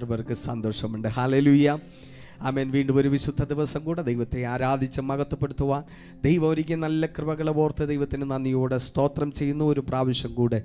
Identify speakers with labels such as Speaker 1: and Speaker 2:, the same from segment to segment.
Speaker 1: എത്ര പേർക്ക് സന്തോഷമുണ്ട്? ഹല്ലേലൂയ, ആമേൻ. വീണ്ടും ഒരു വിശുദ്ധ ദിവസം കൂടെ ദൈവത്തെ ആരാധിച്ച് മഹത്വപ്പെടുത്തുവാൻ ദൈവം ഒരിക്കൽ നല്ല കൃപകളെ ഓർത്ത് ദൈവത്തിന് നന്ദിയോടെ സ്തോത്രം ചെയ്യുന്നു. ഒരു പ്രാവശ്യം കൂടെ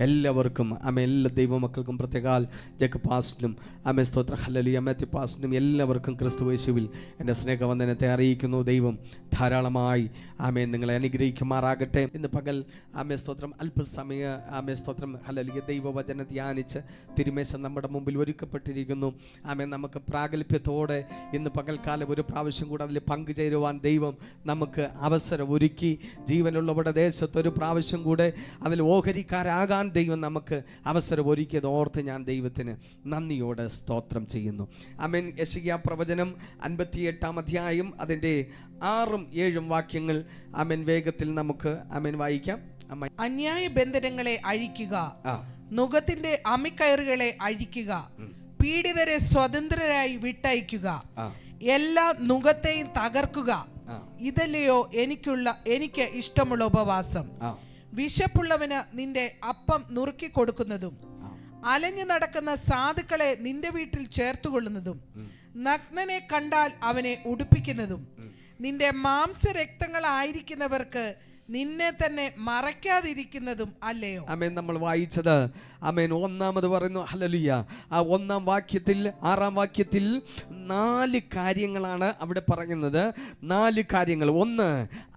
Speaker 1: എല്ലാവർക്കും ആമേൻ, എല്ലാ ദൈവമക്കൾക്കും, പ്രത്യേകാൽ ജേക്കബ് പാസ്റ്ററിനും ആമേൻ സ്തോത്രം, ഹല്ലേലൂയ, മാത്യു പാസ്റ്ററിനും എല്ലാവർക്കും ക്രിസ്തു യേശുവിൽ എൻ്റെ സ്നേഹവന്ദനത്തെ അറിയിക്കുന്നു. ദൈവം ധാരാളമായി ആമേൻ നിങ്ങളെ അനുഗ്രഹിക്കുമാറാകട്ടെ. ഇന്ന് പകൽ ആമേൻ സ്തോത്രം അല്പസമയ ആമേൻ സ്തോത്രം ഹല്ലേലൂയ ദൈവവചനം ധ്യാനിച്ച് തിരുമേശ നമ്മുടെ മുമ്പിൽ ഒരുക്കപ്പെട്ടിരിക്കുന്നു. ആമേൻ, നമുക്ക് പ്രാഗൽഭ്യത്തോടെ ഇന്ന് പകൽക്കാലം ഒരു പ്രാവശ്യം കൂടെ അതിൽ പങ്കുചേരുവാൻ ദൈവം നമുക്ക് അവസരം ഒരുക്കി. ജീവനുള്ളവരുടെ ദേശത്ത് ഒരു പ്രാവശ്യം കൂടെ അതിൽ ഓഹരിക്കാരാകാൻ ദൈവം നമുക്ക് അവസരം ഒരുക്കിയത് ഓർത്ത് ഞാൻ ദൈവത്തിന് നന്ദിയോടെ സ്തോത്രം ചെയ്യുന്നു. ആമേൻ. യെശയ്യാ പ്രവചനം 58-ാം അധ്യായം അതിൻ്റെ 6-ഉം 7-ഉം വാക്യങ്ങൾ ആമേൻ വേഗത്തിൽ നമുക്ക് ആമേൻ വായിക്കാം.
Speaker 2: അന്യായ ബന്ധനങ്ങളെ അഴിക്കുക, നുകത്തിന്റെ അമിക്കയറുകളെ അഴിക്കുക, പീഡിതരെ സ്വതന്ത്രരായി വിട്ടയക്കുക, എല്ലാ നുകത്തെയും തകർക്കുക. ഇതല്ലയോ എനിക്ക് ഇഷ്ടമുള്ള ഉപവാസം. വിശപ്പുള്ളവന് നിന്റെ അപ്പം നുറുക്കി കൊടുക്കുന്നതും, അലഞ്ഞു നടക്കുന്ന സാധുക്കളെ നിന്റെ വീട്ടിൽ ചേർത്തുകൊള്ളുന്നതും, നഗ്നനെ കണ്ടാൽ അവനെ ഉടുപ്പിക്കുന്നതും, നിന്റെ മാംസരക്തങ്ങളായിരിക്കുന്നവർക്ക് നിന്നെ തന്നെ മറയ്ക്കാതിരിക്കുന്നതും അല്ലയോ?
Speaker 1: ആമേൻ. നമ്മൾ വായിച്ചത് ആമേൻ ഒന്നാമത് പറയുന്നു ഹല്ലേലൂയ. ആ 1-ാം വാക്യത്തിൽ 6-ാം വാക്യത്തിൽ 4 കാര്യങ്ങളാണ് അവിടെ പറയുന്നത്. 4 കാര്യങ്ങൾ. 1,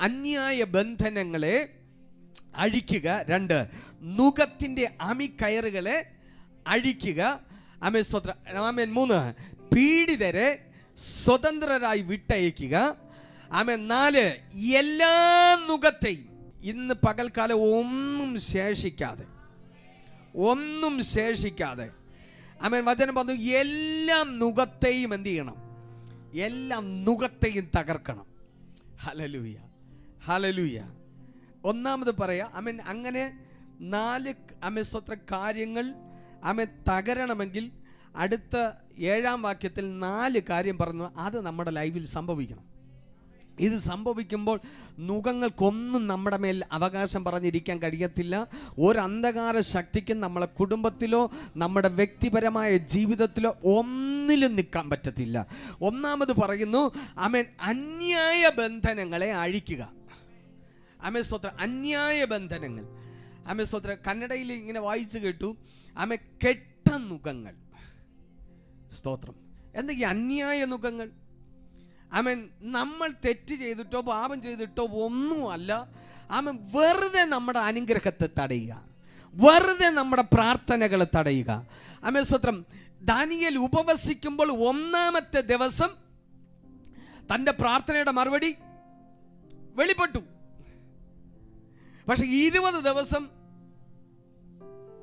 Speaker 1: അന്യായ ബന്ധനങ്ങളെ അഴിക്കുക. 2, നുകത്തിന്റെ അമിക്കയറുകളെ അഴിക്കുക. ആമേൻ സ്തോത്രം. ആമേൻ. 3, പീഡിതരെ സ്വതന്ത്രരായി വിട്ടയക്കുക. ആമേൻ. 4, എല്ലാ നുകത്തെയും. ഇന്ന് പകൽക്കാലം ഒന്നും ശേഷിക്കാതെ ആമേൻ വചനം പറഞ്ഞു, എല്ലാ നുകത്തെയും എന്ത് ചെയ്യണം? എല്ലാ നുകത്തെയും തകർക്കണം. Hallelujah, hallelujah. ഒന്നാമത് പറയാ ആമേൻ, അങ്ങനെ 4 ആമേൻ സ്തോത്ര കാര്യങ്ങൾ ആമേൻ തകരണമെങ്കിൽ അടുത്ത 7-ാം വാക്യത്തിൽ 4 കാര്യം പറഞ്ഞു. അത് നമ്മുടെ ലൈഫിൽ സംഭവിക്കണം. ഇത് സംഭവിക്കുമ്പോൾ നുകങ്ങൾക്കൊന്നും നമ്മുടെ മേൽ അവകാശം പറഞ്ഞിരിക്കാൻ കഴിയത്തില്ല. ഒരു അന്ധകാര ശക്തിക്കും നമ്മളെ കുടുംബത്തിലോ നമ്മുടെ വ്യക്തിപരമായ ജീവിതത്തിലോ ഒന്നിലും നിൽക്കാൻ പറ്റത്തില്ല. ഒന്നാമത് പറയുന്നു ആമേൻ, അന്യായ ബന്ധനങ്ങളെ അഴിക്കുക. ആമേൻ സ്തോത്രം. അന്യായ ബന്ധനങ്ങൾ. ആമേൻ സ്തോത്രം. കന്നഡയിൽ ഇങ്ങനെ വായിച്ചു കേട്ടു, ആമേൻ, കെട്ട നുകങ്ങൾ. സ്തോത്രം. എന്തൊക്കെയാ അന്യായ നുകങ്ങൾ? ആമേൻ, നമ്മൾ തെറ്റ് ചെയ്തിട്ടോ പാപം ചെയ്തിട്ടോ ഒന്നുമല്ല. ആമേൻ, വെറുതെ നമ്മുടെ അനുഗ്രഹത്തെ തടയുക, വെറുതെ നമ്മുടെ പ്രാർത്ഥനകളെ തടയുക. ആമേൻ സ്തോത്രം. ദാനിയേൽ ഉപവസിക്കുമ്പോൾ 1-ാമത്തെ ദിവസം തൻ്റെ പ്രാർത്ഥനയുടെ മറുപടി വെളിപ്പെട്ടു. പക്ഷെ 20 ദിവസം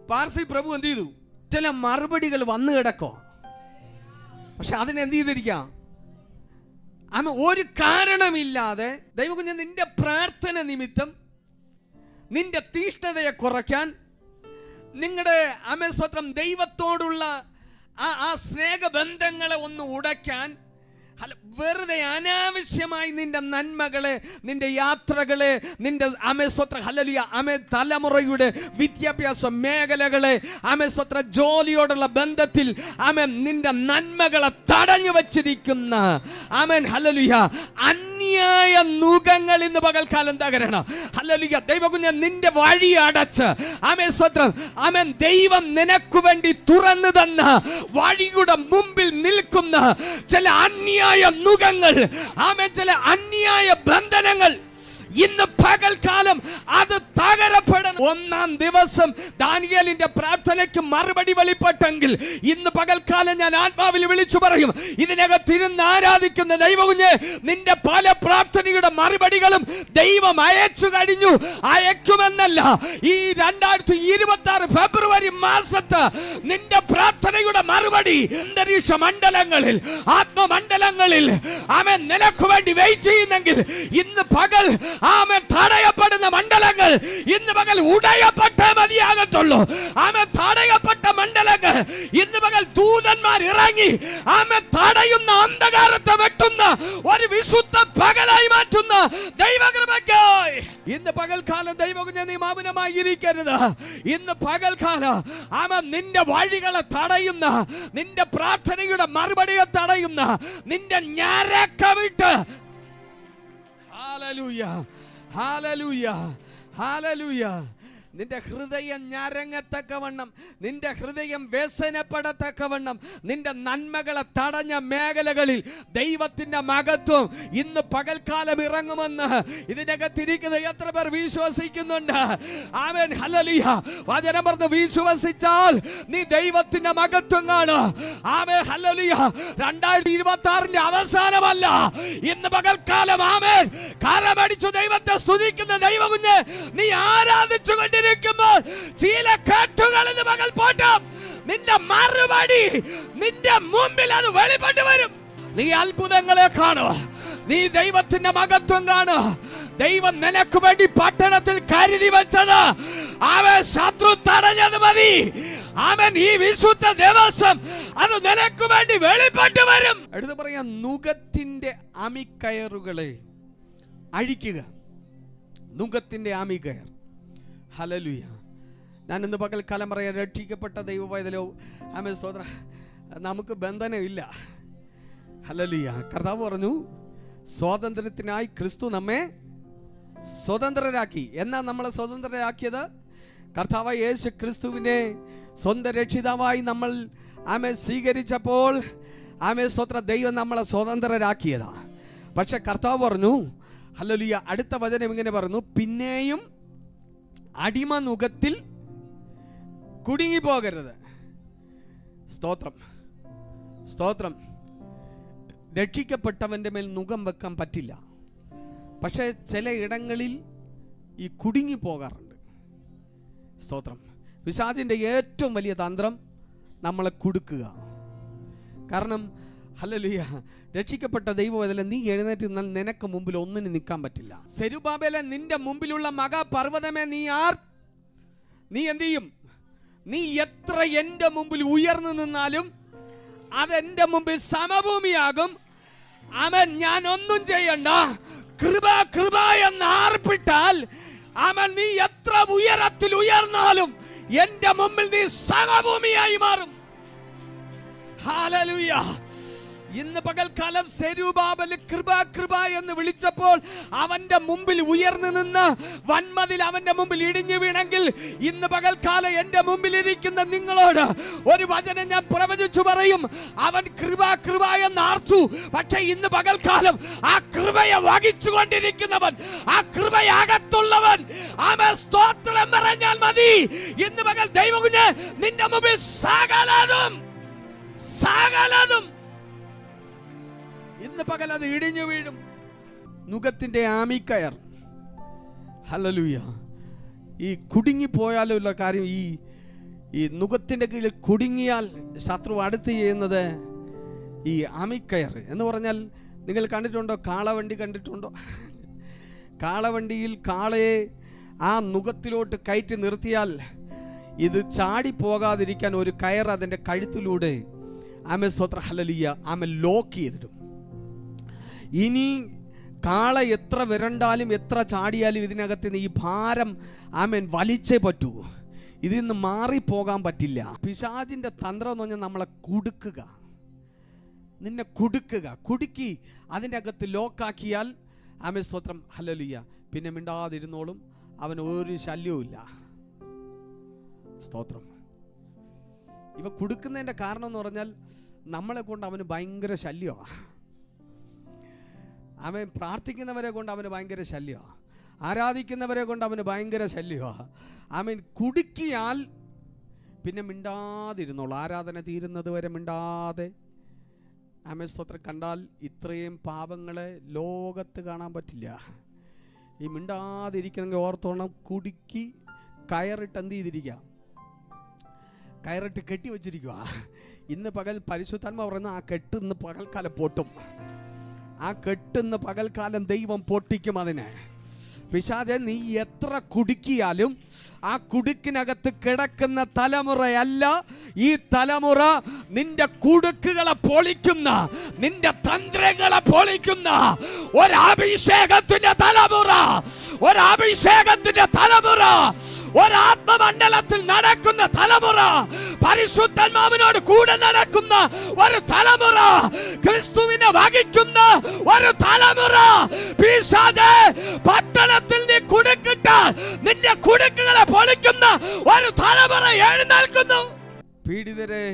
Speaker 1: പാർസി പ്രഭു എന്ത് ചെയ്തു? ചില മറുപടികൾ വന്നു കിടക്കോ. പക്ഷെ അതിനെന്ത് ചെയ്തിരിക്കാം? ആമ ഒരു കാരണമില്ലാതെ ദൈവകുഞ്ഞ് നിന്റെ പ്രാർത്ഥന നിമിത്തം നിന്റെ തീഷ്ണതയെ കുറയ്ക്കാൻ, നിങ്ങളുടെ ആമേൻ സ്തോത്രം ദൈവത്തോടുള്ള ആ സ്നേഹബന്ധങ്ങളെ ഒന്ന് ഉടയ്ക്കാൻ, വെറുതെ അനാവശ്യമായി നിന്റെ നന്മകളെ, നിന്റെ യാത്രകളെ, നിന്റെ ആമേൻ സ്തോത്രം ഹല്ലേലൂയ ആമേൻ തലമുറയുടെ വിദ്യാഭ്യാസ മേഖലകളെ, ആമേൻ സ്തോത്രം ജോലിയോടുള്ള ബന്ധത്തിൽ ആമേൻ നിന്റെ നന്മകളെ തടഞ്ഞു വച്ചിരിക്കുന്ന ആമേൻ ഹല്ലേലൂയ അന്യായ നുകങ്ങൾ ഇന്ന് പകൽക്കാലം തകരണം. ഹല്ലേലൂയ. ദൈവകുഞ്ഞ് നിന്റെ വഴി അടച്ച് ആമേൻ സ്തോത്രം ആമേൻ ദൈവം നിനക്ക് വേണ്ടി തുറന്നു തന്ന വഴിയുടെ മുമ്പിൽ നിൽക്കുന്ന ചില അന്യായ നുകങ്ങൾ, ആമേൻ, ചില അന്യായ ബന്ധനങ്ങൾ ഇന്ന് പകൽക്കാലം അത് തകരപ്പെടണം. 1-ാം ദിവസം ദാനിയേലിന്റെ പ്രാർത്ഥനയ്ക്ക് മറുപടി വെളിപ്പെട്ടെങ്കിൽ ഇന്ന് പകൽക്കാലം ഞാൻ ആത്മാവിൽ വിളിച്ചു പറയും, ഇതിനകത്തിരുന്ന് ആരാധിക്കുന്ന ദൈവകുഞ്ഞ്, നിന്റെ പല പ്രാർത്ഥനയുടെ മറുപടികളും ദൈവം അയച്ചു കഴിഞ്ഞു. അയക്കുമെന്നല്ല, ഈ 2026 ഫെബ്രുവരി മാസത്ത് നിന്റെ പ്രാർത്ഥനയുടെ മറുപടി അന്തരീക്ഷ മണ്ഡലങ്ങളിൽ, ആത്മമണ്ഡലങ്ങളിൽ ആമേൻ നിനക്ക് വേണ്ടി വെയിറ്റ് ചെയ്യുന്നെങ്കിൽ ഇന്ന് പകൽ ആമേൻ തടയപ്പെടുന്ന തടയുന്ന മണ്ഡലങ്ങൾ ഇന്ന് പകൽ ഉടയപ്പെട്ടേ മതിയാകത്തുള്ളൂ. ആമേൻ. തടയപ്പെട്ട മണ്ഡലങ്ങൾ ഇന്ന് പകൽ ദൂതന്മാർ ഇറങ്ങി ആമേൻ തടയുന്ന അന്ധകാരത്തെ വെട്ടുന്ന ഒരു വിശുദ്ധ പകലായി മാറ്റുന്ന ദൈവകൃപയ്ക്കായി ഇന്ന് പകൽക്കാലം ദൈവകുഞ്ഞ നീ മൗനമായി ഇരിക്കരുത്. ഇന്ന് പകൽക്കാലം ആമേൻ നിന്റെ വഴികളെ തടയുന്ന, നിന്റെ പ്രാർത്ഥനയുടെ മറുപടിയെ തടയുന്ന, നിന്റെ ഞരക്കമിട്ട് ഹല്ലേലൂയ ഹല്ലേലൂയ ഹല്ലേലൂയ നിന്റെ ഹൃദയം ഞരങ്ങത്തക്കവണ്ണം, നിന്റെ ഹൃദയം വ്യസനപ്പെടത്തക്കവണ്ണം, നിന്റെ നന്മകളെ തടഞ്ഞ മേഖലകളിൽ ദൈവത്തിന്റെ മഹത്വം ഇന്ന് പകൽക്കാലം ഇറങ്ങുമെന്ന് ഇതിനകത്തിരിക്കുന്ന എത്ര പേർ വിശ്വസിക്കുന്നുണ്ട്? ആമേൻ. ഹല്ലേലൂയ. വചനം പറഞ്ഞ് വിശ്വസിച്ചാൽ നീ ദൈവത്തിന്റെ മഹത്വം കാണും. ആമേൻ. ഹല്ലേലൂയ. 2026 അവസാനമല്ല, ഇന്ന് പകൽക്കാലം ആമേൻ കരമടിച്ചു ദൈവത്തെ സ്തുതിക്കുന്ന ദൈവകുഞ്ഞ് നീ ആരാധിച്ചുകൊണ്ട് ചില കെട്ടുകളിൽ മകൾ പോട്ടും നിന്റെ മറുപടി നിന്റെ മുമ്പിൽ അത് വെളിപ്പെട്ട് വരും. നീ അത്ഭുതങ്ങളെ കാണുക, നീ ദൈവത്തിന്റെ മഹത്വം കാണുക. ദൈവം നിനക്ക് വേണ്ടി പട്ടണത്തിൽ കരുതി വെച്ചത് അവൻ ശത്രു തടഞ്ഞത് മതി. അവൻ ഈ വിശുദ്ധ ദിവസം അത് നിനക്ക് വേണ്ടി വെളിപ്പെട്ട് വരും. എടുത്തു പറയാം, നുകത്തിന്റെ അമിക്കയറുകളെ അഴിക്കുക. നുകത്തിന്റെ അമിക്കയർ. ഹല്ലേലൂയ. ഞാൻ ഇന്ന് പകൽക്കാലം പറയാം, രക്ഷിക്കപ്പെട്ട ദൈവപൈതലോ ആമേൻ സ്തോത്രം, നമുക്ക് ബന്ധനമില്ല. ഹല്ലേലൂയ. കർത്താവ് പറഞ്ഞു, സ്വാതന്ത്ര്യത്തിനായി ക്രിസ്തു നമ്മെ സ്വതന്ത്രരാക്കി. എന്നാ നമ്മളെ സ്വതന്ത്രരാക്കിയത്? കർത്താവായ യേശു ക്രിസ്തുവിനെ സ്വന്തം രക്ഷിതാവായി നമ്മൾ ആമേൻ സ്വീകരിച്ചപ്പോൾ ആമേൻ സ്തോത്രം ദൈവം നമ്മളെ സ്വതന്ത്രരാക്കിയതാ. പക്ഷെ കർത്താവ് പറഞ്ഞു, ഹല്ലേലൂയ, അടുത്ത വചനം ഇങ്ങനെ പറഞ്ഞു, പിന്നെയും അടിമ നുകത്തിൽ കുടുങ്ങിപ്പോകരുത്. സ്തോത്രം സ്തോത്രം. രക്ഷിക്കപ്പെട്ടവൻ്റെ മേൽ നുകം വെക്കാൻ പറ്റില്ല. പക്ഷേ ചില ഇടങ്ങളിൽ ഈ കുടുങ്ങി പോകാറുണ്ട്. സ്തോത്രം. പിശാചിൻ്റെ ഏറ്റവും വലിയ തന്ത്രം നമ്മളെ കുടുക്കുക. കാരണം ഹല്ലേലൂയ, രക്ഷിക്കപ്പെട്ട ദൈവവേദന നീ എഴുന്നേറ്റ് നിന്നാൽ നിനക്ക് മുമ്പിൽ ഒന്നിനും നിൽക്കാൻ പറ്റില്ല. സെരുബാബേലെ, നിന്റെ മുമ്പിലുള്ള മഹാപർവ്വതമേ, നീ എന്ത് ചെയ്യും? നീ എത്ര എൻ്റെ മുമ്പിൽ ഉയർന്നു നിന്നാലും അതെൻ്റെ മുമ്പിൽ സമഭൂമിയാകും. അവൻ ഞാൻ ഒന്നും ചെയ്യണ്ട, കൃപ കൃപ എന്ന് ആർപ്പിട്ടാൽ അവൻ നീ എത്ര ഉയരത്തിൽ ഉയർന്നാലും എൻ്റെ മുമ്പിൽ നീ സമഭൂമിയായി മാറും. ഹല്ലേലൂയ. ഇന്ന് പകൽക്കാലം സെരുബാബേൽ കൃപ കൃപ എന്ന് വിളിച്ചപ്പോൾ അവന്റെ മുമ്പിൽ ഉയർന്നു നിന്ന് വൻമതിൽ അവന്റെ മുമ്പിൽ ഇടിഞ്ഞു വീണെങ്കിൽ, ഇന്ന് പകൽക്കാലം എൻ്റെ മുമ്പിൽ ഇരിക്കുന്ന നിങ്ങളോട് ഒരു വചനം ഞാൻ പ്രവചിച്ചു പറയും. അവൻ കൃപ കൃപ എന്ന് ആർത്തു. പക്ഷെ ഇന്ന് പകൽക്കാലം ആ കൃപയെ വഹിച്ചുകൊണ്ടിരിക്കുന്നവൻ, ആ കൃപയകത്തുള്ളവൻ അവൻ സ്തോത്രം പറഞ്ഞാൽ മതി. ഇന്ന് പകൽ ദൈവകുഞ്ഞ് നിന്റെ മുമ്പിൽ സകലതും ഇന്ന് പകൽ അത് ഇടിഞ്ഞു വീഴും. നുകത്തിന്റെ ആമിക്കയർ. ഹല്ലേലൂയ. ഈ കുടുങ്ങിപ്പോയാലുള്ള കാര്യം, ഈ നുകത്തിന്റെ കീഴിൽ കുടുങ്ങിയാൽ ശത്രു അടുത്ത് ചെയ്യുന്നത് ഈ ആമിക്കയർ എന്ന് പറഞ്ഞാൽ, നിങ്ങൾ കണ്ടിട്ടുണ്ടോ? കാളവണ്ടി കണ്ടിട്ടുണ്ടോ? കാളവണ്ടിയിൽ കാളയെ ആ നുകത്തിലോട്ട് കയറ്റി നിർത്തിയാൽ ഇത് ചാടി പോകാതിരിക്കാൻ ഒരു കയർ അതിൻ്റെ കഴുത്തിലൂടെ ആമേൻ സ്തോത്ര ഹല്ലേലൂയ ആമേൻ ലോക്ക് ചെയ്തിടും. ഇനി കാള എത്ര വിരണ്ടാലും എത്ര ചാടിയാലും ഇതിനകത്ത് നിന്ന് ഈ ഭാരം ആമേൻ വലിച്ചേ പറ്റൂ. ഇതിൽ നിന്ന് മാറിപ്പോകാൻ പറ്റില്ല. പിശാചിൻ്റെ തന്ത്രം എന്ന് പറഞ്ഞാൽ നമ്മളെ കുടുക്കുക, നിന്നെ കുടുക്കി അതിൻ്റെ അകത്ത് ലോക്കാക്കിയാൽ ആമേൻ സ്തോത്രം ഹല്ലേലൂയ പിന്നെ മിണ്ടാതിരുന്നോളും. അവൻ ഒരു ശല്യവും ഇല്ല. സ്തോത്രം. ഇവ കൊടുക്കുന്നതിൻ്റെ കാരണം എന്ന് പറഞ്ഞാൽ നമ്മളെ കൊണ്ട് അവന് ഭയങ്കര ശല്യമാണ്. അവൻ പ്രാർത്ഥിക്കുന്നവരെ കൊണ്ട് അവന് ഭയങ്കര ശല്യമാണ്. ആരാധിക്കുന്നവരെ കൊണ്ട് അവന് ഭയങ്കര ശല്യമാണ്. അവൻ കുടുക്കിയാൽ പിന്നെ മിണ്ടാതിരുന്നോളൂ. ആരാധന തീരുന്നത് വരെ മിണ്ടാതെ ആമേൻ സ്തോത്രം. കണ്ടാൽ ഇത്രയും പാപങ്ങളെ ലോകത്ത് കാണാൻ പറ്റില്ല. ഈ മിണ്ടാതിരിക്കുന്നെങ്കിൽ ഓർത്തോണം, കുടുക്കി കയറിട്ട് എന്ത് ചെയ്തിരിക്കുക? കയറിട്ട് കെട്ടി വെച്ചിരിക്കുക. ഇന്ന് പകൽ പരിശുദ്ധാത്മാവ് പറയുന്ന ആ കെട്ട് ഇന്ന് പകൽക്കാലം പൊട്ടും. ആ കെട്ടുന്ന പകൽക്കാലം ദൈവം പൊട്ടിക്കും. അതിനെ പിശാചേ, നീ എത്ര കുടുക്കിയാലും ആ കുടുക്കിനകത്ത് കിടക്കുന്ന തലമുറയല്ല ഈ തലമുറ. നിന്റെ കുടുക്കുകളെ പൊളിക്കുന്ന, നിന്റെ തന്ത്രങ്ങളെ പൊളിക്കുന്ന ഒരഭിഷേകത്തിന്റെ തലമുറ, ഒരഭിഷേകത്തിന്റെ തലമുറ, ഒരാത്മമണ്ഡലത്തിൽ നടക്കുന്ന തലമുറ, പരിശുദ്ധാത്മാവിനോട് കൂടെ നടക്കുന്ന ഒരു തലമുറ, ക്രിസ്തുവിനെ വഹിക്കുന്ന ഒരു തലമുറ. പിശാചേ, പട്ടണത്തിൽ നീ കുടുക്കിട്ടാൽ നിന്റെ കുടുക്കുകളെ പൊളിക്കുന്ന ഒരു തലമുറ എഴുന്നേൽക്കുന്നു. പീഡിതരെ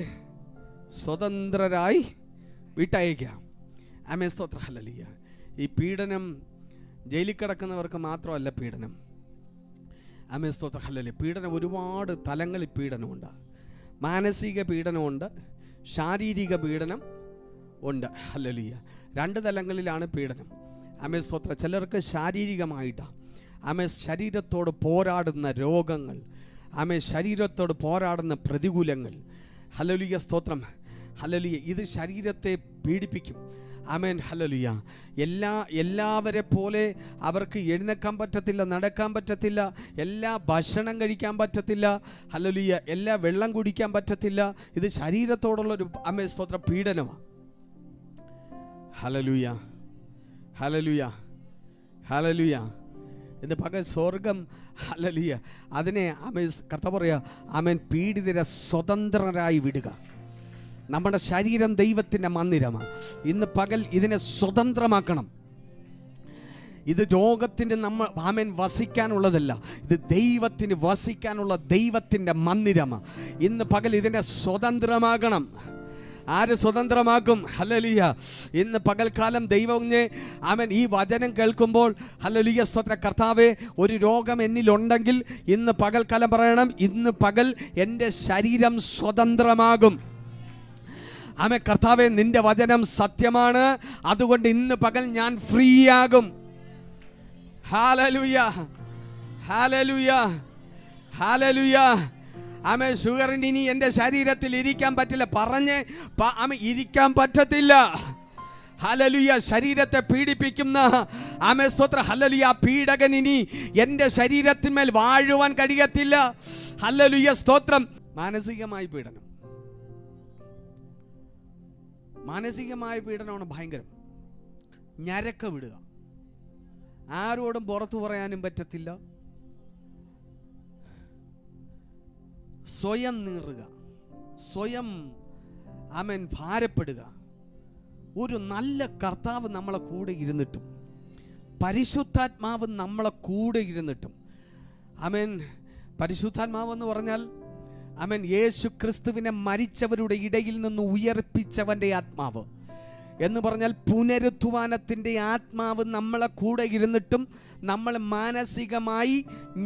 Speaker 1: സ്വതന്ത്രരായി വിട്ടയക്കാം. ആമേൻ, സ്തോത്രം, ഹല്ലേലൂയ. ഈ പീഡനം ജയിലിൽ കിടക്കുന്നവർക്ക് മാത്രമല്ല പീഡനം. ആമേൻ, സ്തോത്രം, ഹല്ലേലൂയ. പീഡനം ഒരുപാട് തലങ്ങളിൽ പീഡനമുണ്ട്. മാനസിക പീഡനമുണ്ട്, ശാരീരിക പീഡനം ഉണ്ട്. ഹല്ലേലൂയ. 2 തലങ്ങളിലാണ് പീഡനം. ആമേൻ, സ്തോത്രം. ചിലർക്ക് ശാരീരികമായിട്ടാണ്. ആമേൻ, ശരീരത്തോട് പോരാടുന്ന രോഗങ്ങൾ, ആമേൻ, ശരീരത്തോട് പോരാടുന്ന പ്രതികൂലങ്ങൾ. ഹല്ലേലൂയ, സ്തോത്രം, ഹല്ലേലൂയ. ഇത് ശരീരത്തെ പീഡിപ്പിക്കും. ആമേൻ, ഹല്ലേലൂയ. എല്ലാവരെ പോലെ അവർക്ക് എഴുന്നേക്കാൻ പറ്റത്തില്ല, നടക്കാൻ പറ്റത്തില്ല, എല്ലാ ഭക്ഷണം കഴിക്കാൻ പറ്റത്തില്ല. ഹല്ലേലൂയ. എല്ലാ വെള്ളം കുടിക്കാൻ പറ്റത്തില്ല. ഇത് ശരീരത്തോടുള്ളൊരു, ആമേൻ, സ്തോത്ര, പീഡനമാണ്. Hallelujah, hallelujah, hallelujah. ഇന്ന് പകൽ സ്വർഗം, ഹല്ലേലൂയ, അതിനെ ആമേൻ, കർത്താവ് പറയാ, ആമേൻ, പീഡിതരെ സ്വതന്ത്രരായി വിടുക. നമ്മുടെ ശരീരം ദൈവത്തിൻ്റെ മന്ദിരമാണ്. ഇന്ന് പകൽ ഇതിനെ സ്വതന്ത്രമാക്കണം. ഇത് രോഗത്തിന് നമ്മൾ, ആമേൻ, വസിക്കാനുള്ളതല്ല. ഇത് ദൈവത്തിന് വസിക്കാനുള്ള ദൈവത്തിൻ്റെ മന്ദിരമാണ്. ഇന്ന് പകൽ ഇതിനെ സ്വതന്ത്രമാകണം. ആര് സ്വതന്ത്രമാക്കും? ഹല്ലേലൂയ. ഇന്ന് പകൽക്കാലം ദൈവമേ, ആമേൻ, ഈ വചനം കേൾക്കുമ്പോൾ, ഹല്ലേലൂയ, സ്തോത്ര, കർത്താവേ, ഒരു രോഗം എന്നിലുണ്ടെങ്കിൽ ഇന്ന് പകൽക്കാലം പറയണം, ഇന്ന് പകൽ എൻ്റെ ശരീരം സ്വതന്ത്രമാകും. ആമേ, കർത്താവേ, നിന്റെ വചനം സത്യമാണ്, അതുകൊണ്ട് ഇന്ന് പകൽ ഞാൻ ഫ്രീ ആകും. Hallelujah, hallelujah, hallelujah. ആമേ, ഷുഗറിന് ഇനി എൻ്റെ ശരീരത്തിൽ ഇരിക്കാൻ പറ്റില്ല പറഞ്ഞ് ആമേ, ഇരിക്കാൻ പറ്റത്തില്ല. ഹല്ലേലൂയ. ശരീരത്തെ പീഡിപ്പിക്കുന്ന, ആമേ, സ്തോത്ര, ഹല്ലേലൂയ, പീഡകൻ ഇനി എൻ്റെ ശരീരത്തിന്മേൽ വാഴുവാൻ കഴിയത്തില്ല. ഹല്ലേലൂയ, സ്തോത്രം. മാനസികമായ പീഡനം, മാനസികമായ പീഡനമാണ് ഭയങ്കരം. ഞരക്ക വിടുക, ആരോടും പുറത്തു പറയാനും പറ്റത്തില്ല, സ്വയം നീറുക, സ്വയം, ആമേൻ, ഭാരപ്പെടുക. ഒരു നല്ല കർത്താവ് നമ്മളെ കൂടെ ഇരുന്നിട്ടും, പരിശുദ്ധാത്മാവ് നമ്മളെ കൂടെ ഇരുന്നിട്ടും, ആമേൻ, പരിശുദ്ധാത്മാവ് എന്ന് പറഞ്ഞാൽ, ആമേൻ, യേശു ക്രിസ്തുവിനെ മരിച്ചവരുടെ ഇടയിൽ നിന്ന് ഉയർപ്പിച്ചവൻ്റെ ആത്മാവ് എന്ന് പറഞ്ഞാൽ പുനരുത്ഥാനത്തിൻ്റെ ആത്മാവ് നമ്മളെ കൂടെ ഇരുന്നിട്ടും നമ്മൾ മാനസികമായി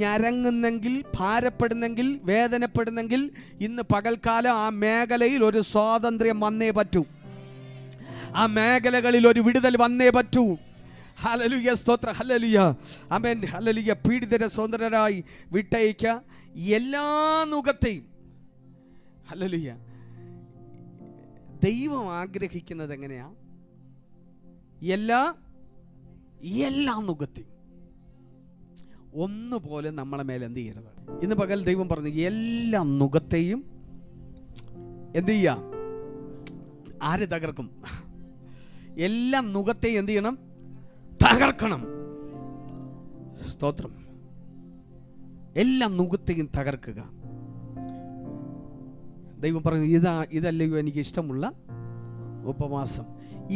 Speaker 1: ഞരങ്ങുന്നെങ്കിൽ, ഭാരപ്പെടുന്നെങ്കിൽ, വേദനപ്പെടുന്നെങ്കിൽ ഇന്ന് പകൽക്കാലം ആ മേഖലയിൽ ഒരു സ്വാതന്ത്ര്യം വന്നേ പറ്റൂ. ആ മേഖലകളിൽ ഒരു വിടുതൽ വന്നേ പറ്റൂ. ഹല്ലേലൂയ, സ്തോത്ര, ഹല്ലേലൂയ, ആമേൻ, ഹല്ലേലൂയ. പീഡിതരെ സ്വതന്ത്രരായി വിട്ടയക്കുക. എല്ലാ നുകത്തെയും, ഹല്ലേലൂയ, ദൈവം ആഗ്രഹിക്കുന്നത് എങ്ങനെയാ? എല്ലാ നുകത്തെയും ഒന്നുപോലെ നമ്മളെ മേലെ എന്ത് ചെയ്യരുത്. ഇന്ന് പകൽ ദൈവം പറഞ്ഞു, എല്ലാ നുകത്തെയും എന്ത് ചെയ്യാം? ആര് തകർക്കും? എല്ലാ നുകത്തെയും എന്ത് ചെയ്യണം? തകർക്കണം. സ്തോത്രം. എല്ലാ നുകത്തെയും തകർക്കുക. ദൈവം പറഞ്ഞു, ഇതല്ലയോ എനിക്ക് ഇഷ്ടമുള്ള ഉപവാസം.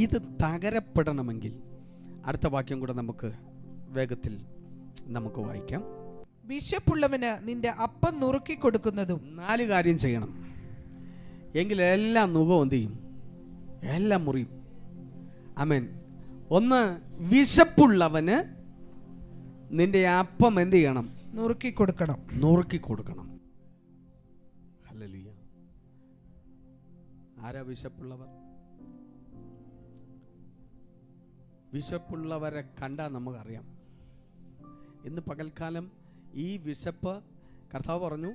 Speaker 1: ഇത് തകരപ്പെടണമെങ്കിൽ അടുത്ത വാക്യം കൂടെ നമുക്ക് വേഗത്തിൽ നമുക്ക് വായിക്കാം.
Speaker 2: വിശപ്പുള്ളവന് നിന്റെ അപ്പം നുറുക്കി കൊടുക്കുന്നതും.
Speaker 1: 4 കാര്യം ചെയ്യണം, എങ്കിൽ എല്ലാ നുകവും എന്ത് ചെയ്യും? എല്ലാം മുറിയും. ആമേൻ. 1, വിശപ്പുള്ളവന് നിന്റെ അപ്പം എന്ത് ചെയ്യണം?
Speaker 2: നുറുക്കി കൊടുക്കണം.
Speaker 1: നുറുക്കി കൊടുക്കണം. ഹല്ലേലൂയ. ആരാ വിശപ്പുള്ളവർ? വിശപ്പുള്ളവരെ കണ്ടാൽ നമുക്കറിയാം. ഇന്ന് പകൽക്കാലം ഈ വിശപ്പ്, കർത്താവ് പറഞ്ഞു,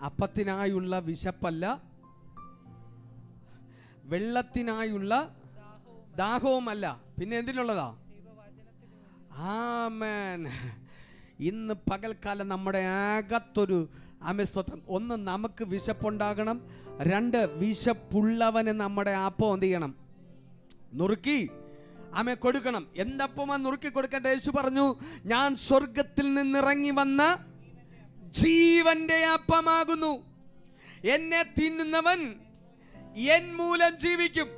Speaker 1: അപ്പത്തിനായുള്ള വിശപ്പല്ല, വെള്ളത്തിനായുള്ള ദാഹവുമല്ല, പിന്നെ എന്തിനുള്ളതാ? ആമേൻ. ഇന്ന് പകൽക്കാലം നമ്മുടെ അകത്തൊരു സ്തോത്രം, ഒന്ന് നമുക്ക് വിശപ്പുണ്ടാകണം, രണ്ട് വിശപ്പുള്ളവന് നമ്മുടെ അപ്പം എന്ത് ചെയ്യണം? നുറുക്കി കൊടുക്കണം. എന്തപ്പമാ നുറുക്കി കൊടുക്കേണ്ട? യേശു പറഞ്ഞു, ഞാൻ സ്വർഗത്തിൽ നിന്നിറങ്ങി വന്ന ജീവന്റെ അപ്പമാകുന്നു, എന്നെ തിന്നുന്നവൻ എൻ മൂലം ജീവിക്കും.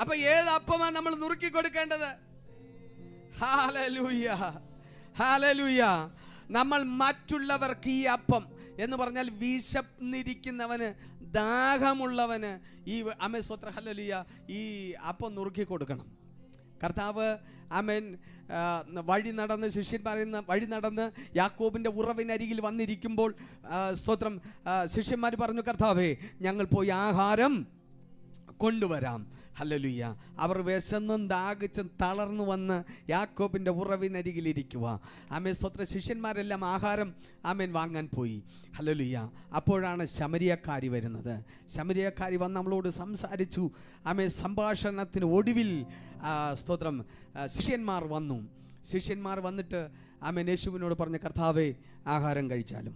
Speaker 1: അപ്പൊ ഏത് അപ്പമാ നമ്മൾ നുറുക്കി കൊടുക്കേണ്ടത്? Hallelujah, hallelujah. നമ്മൾ മറ്റുള്ളവർക്ക് ഈ അപ്പം എന്ന് പറഞ്ഞാൽ വിശന്നിരിക്കുന്നവന്, ദാഹമുള്ളവന് ഈ സ്തോത്ര ഹല്ലേലൂയ ഈ അപ്പം നുറുക്കി കൊടുക്കണം. കർത്താവ് വഴി നടന്ന്, ശിഷ്യന്മാരെന്ന് വഴി നടന്ന് യാക്കോബിൻ്റെ ഉറവിനരികിൽ വന്നിരിക്കുമ്പോൾ സ്തോത്രം ശിഷ്യന്മാർ പറഞ്ഞു, കർത്താവേ, ഞങ്ങൾ പോയി ആഹാരം കൊണ്ടുവരാം. ഹല്ലേലൂയ. അവർ വിശന്നും ദാഹിച്ചും തളർന്നു വന്ന് യാക്കോബിൻ്റെ ഉറവിനരികിലിരിക്കുക. സ്തോത്ര ശിഷ്യന്മാരെല്ലാം ആഹാരം വാങ്ങാൻ പോയി. ഹല്ലേലൂയ. അപ്പോഴാണ് ശമരിയക്കാരി വരുന്നത്. ശമരിയക്കാരി വന്ന് നമ്മളോട് സംസാരിച്ചു. സംഭാഷണത്തിന് ഒടുവിൽ സ്തോത്രം ശിഷ്യന്മാർ വന്നു. ശിഷ്യന്മാർ വന്നിട്ട് യേശുവിനോട് പറഞ്ഞു, കർത്താവേ, ആഹാരം കഴിച്ചാലും.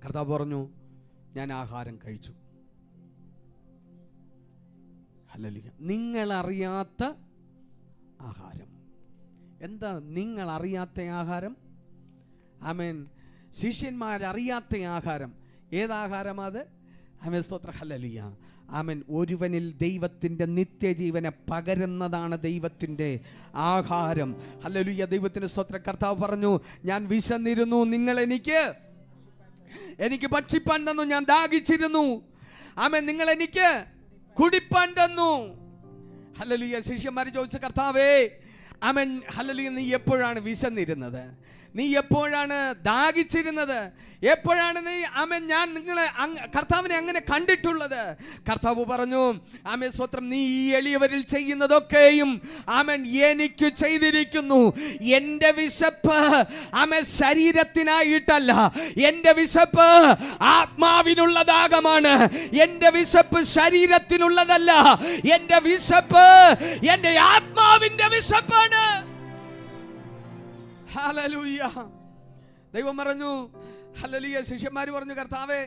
Speaker 1: കർത്താവ് പറഞ്ഞു, ഞാൻ ആഹാരം കഴിച്ചു. ഹല്ലേലൂയ. നിങ്ങളറിയാത്ത ആഹാരം. എന്താ നിങ്ങളറിയാത്ത ആഹാരം? ശിഷ്യന്മാരറിയാത്ത ആഹാരം. ഏതാഹാരം അത്? സ്തോത്ര ഹല്ലേലൂയ. ഒരുവനിൽ ദൈവത്തിൻ്റെ നിത്യജീവനെ പകരുന്നതാണ് ദൈവത്തിൻ്റെ ആഹാരം. ഹല്ലേലൂയ. ദൈവത്തിൻ്റെ സ്തോത്ര. കർത്താവ് പറഞ്ഞു, ഞാൻ വിശന്നിരുന്നു, നിങ്ങൾ എനിക്ക് ഭക്ഷിപ്പാൻ തന്നു. ഞാൻ ദാഹിച്ചിരുന്നു, നിങ്ങൾ എനിക്ക് കുടിപ്പാൻ തന്നു. ഹല്ലേലൂയ. ശിഷ്യന്മാർ ചോദിച്ച, കർത്താവേ, ഹല്ലേലൂയ, നീ എപ്പോഴാണ് വിശന്നിരുന്നത്? നീ എപ്പോഴാണ് ദാഹിച്ചിരുന്നത്? എപ്പോഴാണ് നീ ഞാൻ നിങ്ങളെ കർത്താവിനെ അങ്ങനെ കണ്ടിട്ടുള്ളത്? കർത്താവ് പറഞ്ഞു, സ്തോത്രം, നീ ഈ എളിയവരിൽ ചെയ്യുന്നതൊക്കെയും എനിക്ക് ചെയ്തിരിക്കുന്നു. എൻ്റെ വിശപ്പ് ശരീരത്തിനായിട്ടല്ല, എൻ്റെ വിശപ്പ് ആത്മാവിനുള്ള ദാഹമാണ്. എൻ്റെ വിശപ്പ് ശരീരത്തിനുള്ളതല്ല, എൻ്റെ വിശപ്പ് എൻ്റെ ആത്മാവിൻ്റെ വിശപ്പാണ്. ഹല്ലേലൂയ. ദൈവം പറഞ്ഞു, ഹല്ലേലൂയ. ശിഷ്യന്മാർ പറഞ്ഞു, കർത്താവേ,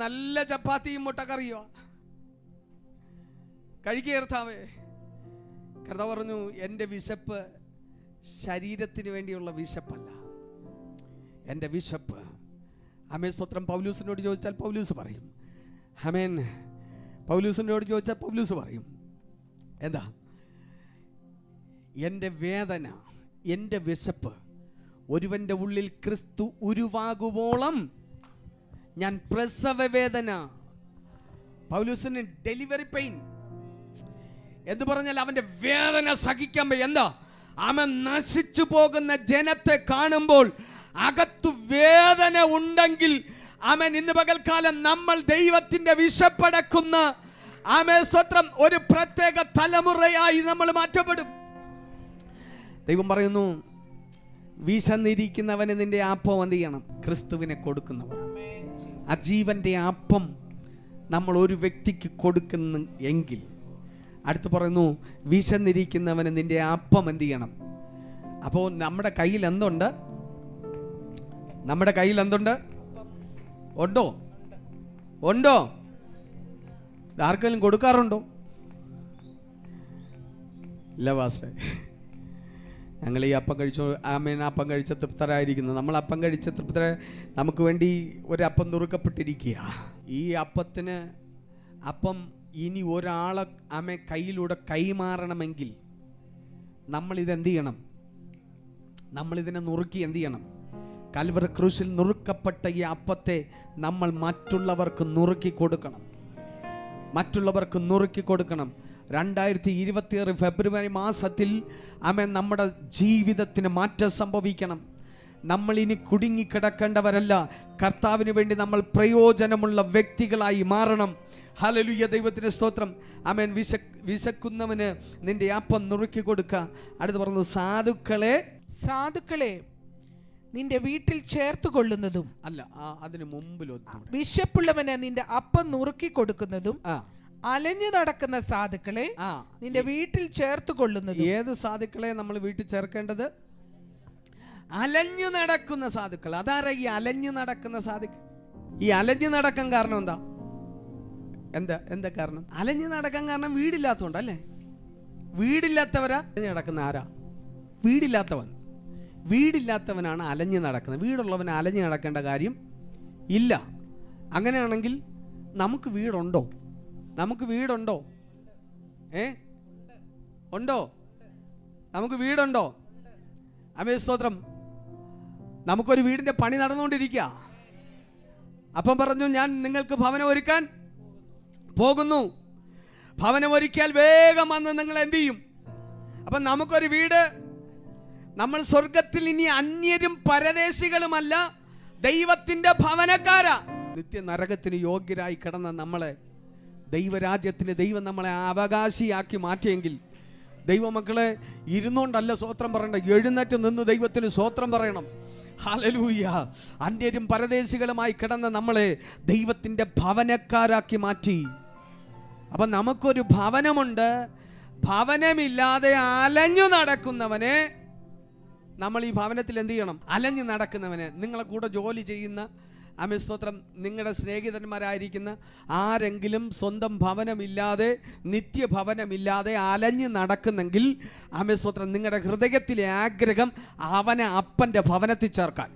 Speaker 1: നല്ല ചപ്പാത്തിയും മുട്ടക്കറിയോ കഴിക്കുക കർത്താവേ. കർത്താവ് പറഞ്ഞു, എൻ്റെ വിശപ്പ് ശരീരത്തിന് വേണ്ടിയുള്ള വിശപ്പല്ല, എൻ്റെ വിശപ്പ്. സ്തോത്രം. പൗലൂസിനോട് ചോദിച്ചാൽ പൗലൂസ് പറയും. പൗലൂസിനോട് ചോദിച്ചാൽ പൗലൂസ് പറയും, എന്താ? എൻ്റെ വേദന, എൻ്റെ വിശപ്പ്, ഒരുവൻ്റെ ഉള്ളിൽ ക്രിസ്തു ഉരുവാകുവോളം ഞാൻ പ്രസവ വേദന. പൗലൂസിന് ഡെലിവറി പെയിൻ എന്ന് പറഞ്ഞാൽ അവൻ്റെ വേദന സഹിക്കാൻ വയ്യ. എന്താ? അവൻ നശിച്ചു പോകുന്ന ജനത്തെ കാണുമ്പോൾ അകത്തു വേദന ഉണ്ടെങ്കിൽ ഇന്ന് പകൽക്കാലം നമ്മൾ ദൈവത്തിൻ്റെ വിശപ്പടക്കുന്ന സ്തോത്രം ഒരു പ്രത്യേക തലമുറയായി നമ്മൾ മാറ്റപ്പെടും. ദൈവം പറയുന്നു, വിശന്നിരിക്കുന്നവന് നിന്റെ അപ്പം എന്ത് ചെയ്യണം? ക്രിസ്തുവിനെ കൊടുക്കുന്നവർ. ആ ജീവന്റെ അപ്പം നമ്മൾ ഒരു വ്യക്തിക്ക് കൊടുക്കുന്നു എങ്കിൽ, അടുത്ത് പറയുന്നു, വിശന്നിരിക്കുന്നവന് നിന്റെ അപ്പം എന്ത് ചെയ്യണം? അപ്പോൾ നമ്മുടെ കയ്യിൽ എന്തുണ്ട്? നമ്മുടെ കയ്യിൽ എന്തുണ്ട്? ഉണ്ടോ? ഉണ്ടോ? ആർക്കെങ്കിലും കൊടുക്കാറുണ്ടോ? ഇല്ല പാസ്റ്ററെ, ഞങ്ങൾ ഈ അപ്പം കഴിച്ചു, അപ്പം കഴിച്ച തൃപ്തരായിരിക്കുന്നു. നമ്മൾ അപ്പം കഴിച്ച തൃപ്തരായ നമുക്ക് വേണ്ടി ഒരപ്പം നുറുക്കപ്പെട്ടിരിക്കുക. ഈ അപ്പത്തിന് അപ്പം ഇനി ഒരാളെ കയ്യിലൂടെ കൈമാറണമെങ്കിൽ നമ്മളിതെന്ത് ചെയ്യണം? നമ്മളിതിനെ നുറുക്കി എന്ത് ചെയ്യണം? കൽവറി ക്രൂശിൽ നുറുക്കപ്പെട്ട ഈ അപ്പത്തെ നമ്മൾ മറ്റുള്ളവർക്ക് നുറുക്കി കൊടുക്കണം. മറ്റുള്ളവർക്ക് നുറുക്കി കൊടുക്കണം. 2026 ഫെബ്രുവരി മാസത്തിൽ നമ്മുടെ ജീവിതത്തിന് മാറ്റം സംഭവിക്കണം. നമ്മൾ ഇനി കുടുങ്ങിക്കിടക്കേണ്ടവരല്ല. കർത്താവിന് വേണ്ടി നമ്മൾ പ്രയോജനമുള്ള വ്യക്തികളായി മാറണം. ഹല്ലേലൂയ. ദൈവത്തിന് സ്തോത്രം. വിശക്കുന്നവന് നിന്റെ അപ്പം നുറുക്കി കൊടുക്കുക. അടുത്ത് പറഞ്ഞു, സാധുക്കളെ നിന്റെ വീട്ടിൽ ചേർത്ത് കൊള്ളുന്നതും അല്ല, അതിന് മുമ്പിൽ വിശപ്പുള്ളവന് നിന്റെ അപ്പം നുറുക്കി കൊടുക്കുന്നതും അലഞ്ഞു നടക്കുന്ന സാധുക്കളെ നിന്റെ വീട്ടിൽ ചേർത്ത് കൊള്ളുന്നത്. ഏത് സാധുക്കളെ നമ്മൾ വീട്ടിൽ ചേർക്കേണ്ടത്? അലഞ്ഞു നടക്കുന്ന സാധുക്കൾ. അതാരാ ഈ അലഞ്ഞു നടക്കുന്ന സാധുക്കൾ? ഈ അലഞ്ഞു നടക്കാൻ കാരണം എന്താ കാരണം? അലഞ്ഞു നടക്കാൻ കാരണം വീടില്ലാത്തതുകൊണ്ടല്ലേ? വീടില്ലാത്തവരാ നടക്കുന്ന ആരാ? വീടില്ലാത്തവനാണ് അലഞ്ഞു നടക്കുന്നത്. വീടുള്ളവൻ അലഞ്ഞു നടക്കേണ്ട കാര്യം ഇല്ല. അങ്ങനെയാണെങ്കിൽ നമുക്ക് വീടുണ്ടോ? ഉണ്ടോ? നമുക്ക് വീടുണ്ടോ? ആമേൻ, സ്തോത്രം. നമുക്കൊരു വീടിന്റെ പണി നടന്നുകൊണ്ടിരിക്കുക. അപ്പം പറഞ്ഞു, ഞാൻ നിങ്ങൾക്ക് ഭവനം ഒരുക്കാൻ പോകുന്നു. ഭവനം ഒരുക്കിയാൽ വേഗം വന്ന് നിങ്ങൾ എന്ത് ചെയ്യും? അപ്പം നമുക്കൊരു വീട്. നമ്മൾ സ്വർഗത്തിൽ ഇനി അന്യരും പരദേശികളുമല്ല, ദൈവത്തിന്റെ ഭവനക്കാരാ. നിത്യ നരകത്തിന് യോഗ്യരായി കിടന്ന നമ്മളെ ദൈവരാജ്യത്തിന് ദൈവം നമ്മളെ അവകാശിയാക്കി മാറ്റിയെങ്കിൽ, ദൈവമക്കളെ ഇരുന്നുകൊണ്ടല്ല സ്വോത്രം പറയണ്ട, എഴുന്നേറ്റ് നിന്ന് ദൈവത്തിന് സ്വോത്രം പറയണം. ഹല്ലേലൂയ. അന്യരും പരദേശികളുമായി കിടന്ന നമ്മളെ ദൈവത്തിൻ്റെ ഭവനക്കാരാക്കി മാറ്റി. അപ്പം നമുക്കൊരു ഭവനമുണ്ട്. ഭവനമില്ലാതെ അലഞ്ഞു നടക്കുന്നവനെ നമ്മൾ ഈ ഭവനത്തിൽ എന്ത് ചെയ്യണം? അലഞ്ഞു നടക്കുന്നവനെ, നിങ്ങളെ കൂടെ ജോലി ചെയ്യുന്ന, ആമേൻ, സ്തോത്രം, നിങ്ങളുടെ സ്നേഹിതന്മാരായിരിക്കുന്ന ആരെങ്കിലും സ്വന്തം ഭവനമില്ലാതെ, നിത്യഭവനമില്ലാതെ അലഞ്ഞു നടക്കുന്നെങ്കിൽ, ആമേൻ, സ്തോത്രം, നിങ്ങളുടെ ഹൃദയത്തിലെ ആഗ്രഹം അവനെ അപ്പൻ്റെ ഭവനത്തിൽ ചേർക്കാൻ.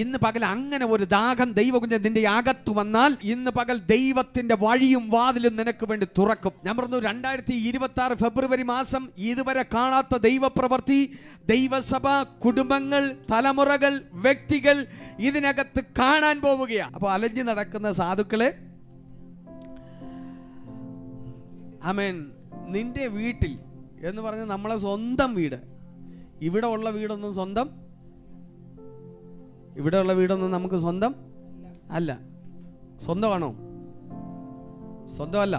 Speaker 1: ഇന്ന് പകൽ അങ്ങനെ ഒരു ദാഹം ദൈവകുഞ്ഞ് നിന്റെ അകത്ത് വന്നാൽ, ഇന്ന് പകൽ ദൈവത്തിന്റെ വഴിയും വാതിലും നിനക്ക് വേണ്ടി തുറക്കും. ഞാൻ പറഞ്ഞു, 2026 ഫെബ്രുവരി മാസം ഇതുവരെ കാണാത്ത ദൈവപ്രവൃത്തി, ദൈവസഭ, കുടുംബങ്ങൾ, തലമുറകൾ, വ്യക്തികൾ ഇതിനകത്ത് കാണാൻ പോവുകയാണ്. അപ്പോൾ അലഞ്ഞു നടക്കുന്ന സാധുക്കളെ, ആമേൻ, നിന്റെ വീട്ടിൽ എന്ന് പറഞ്ഞ് നമ്മളെ സ്വന്തം വീട്, ഇവിടെ ഉള്ള വീടൊന്നും നമുക്ക് സ്വന്തം അല്ല. സ്വന്തമാണോ? സ്വന്തമല്ല.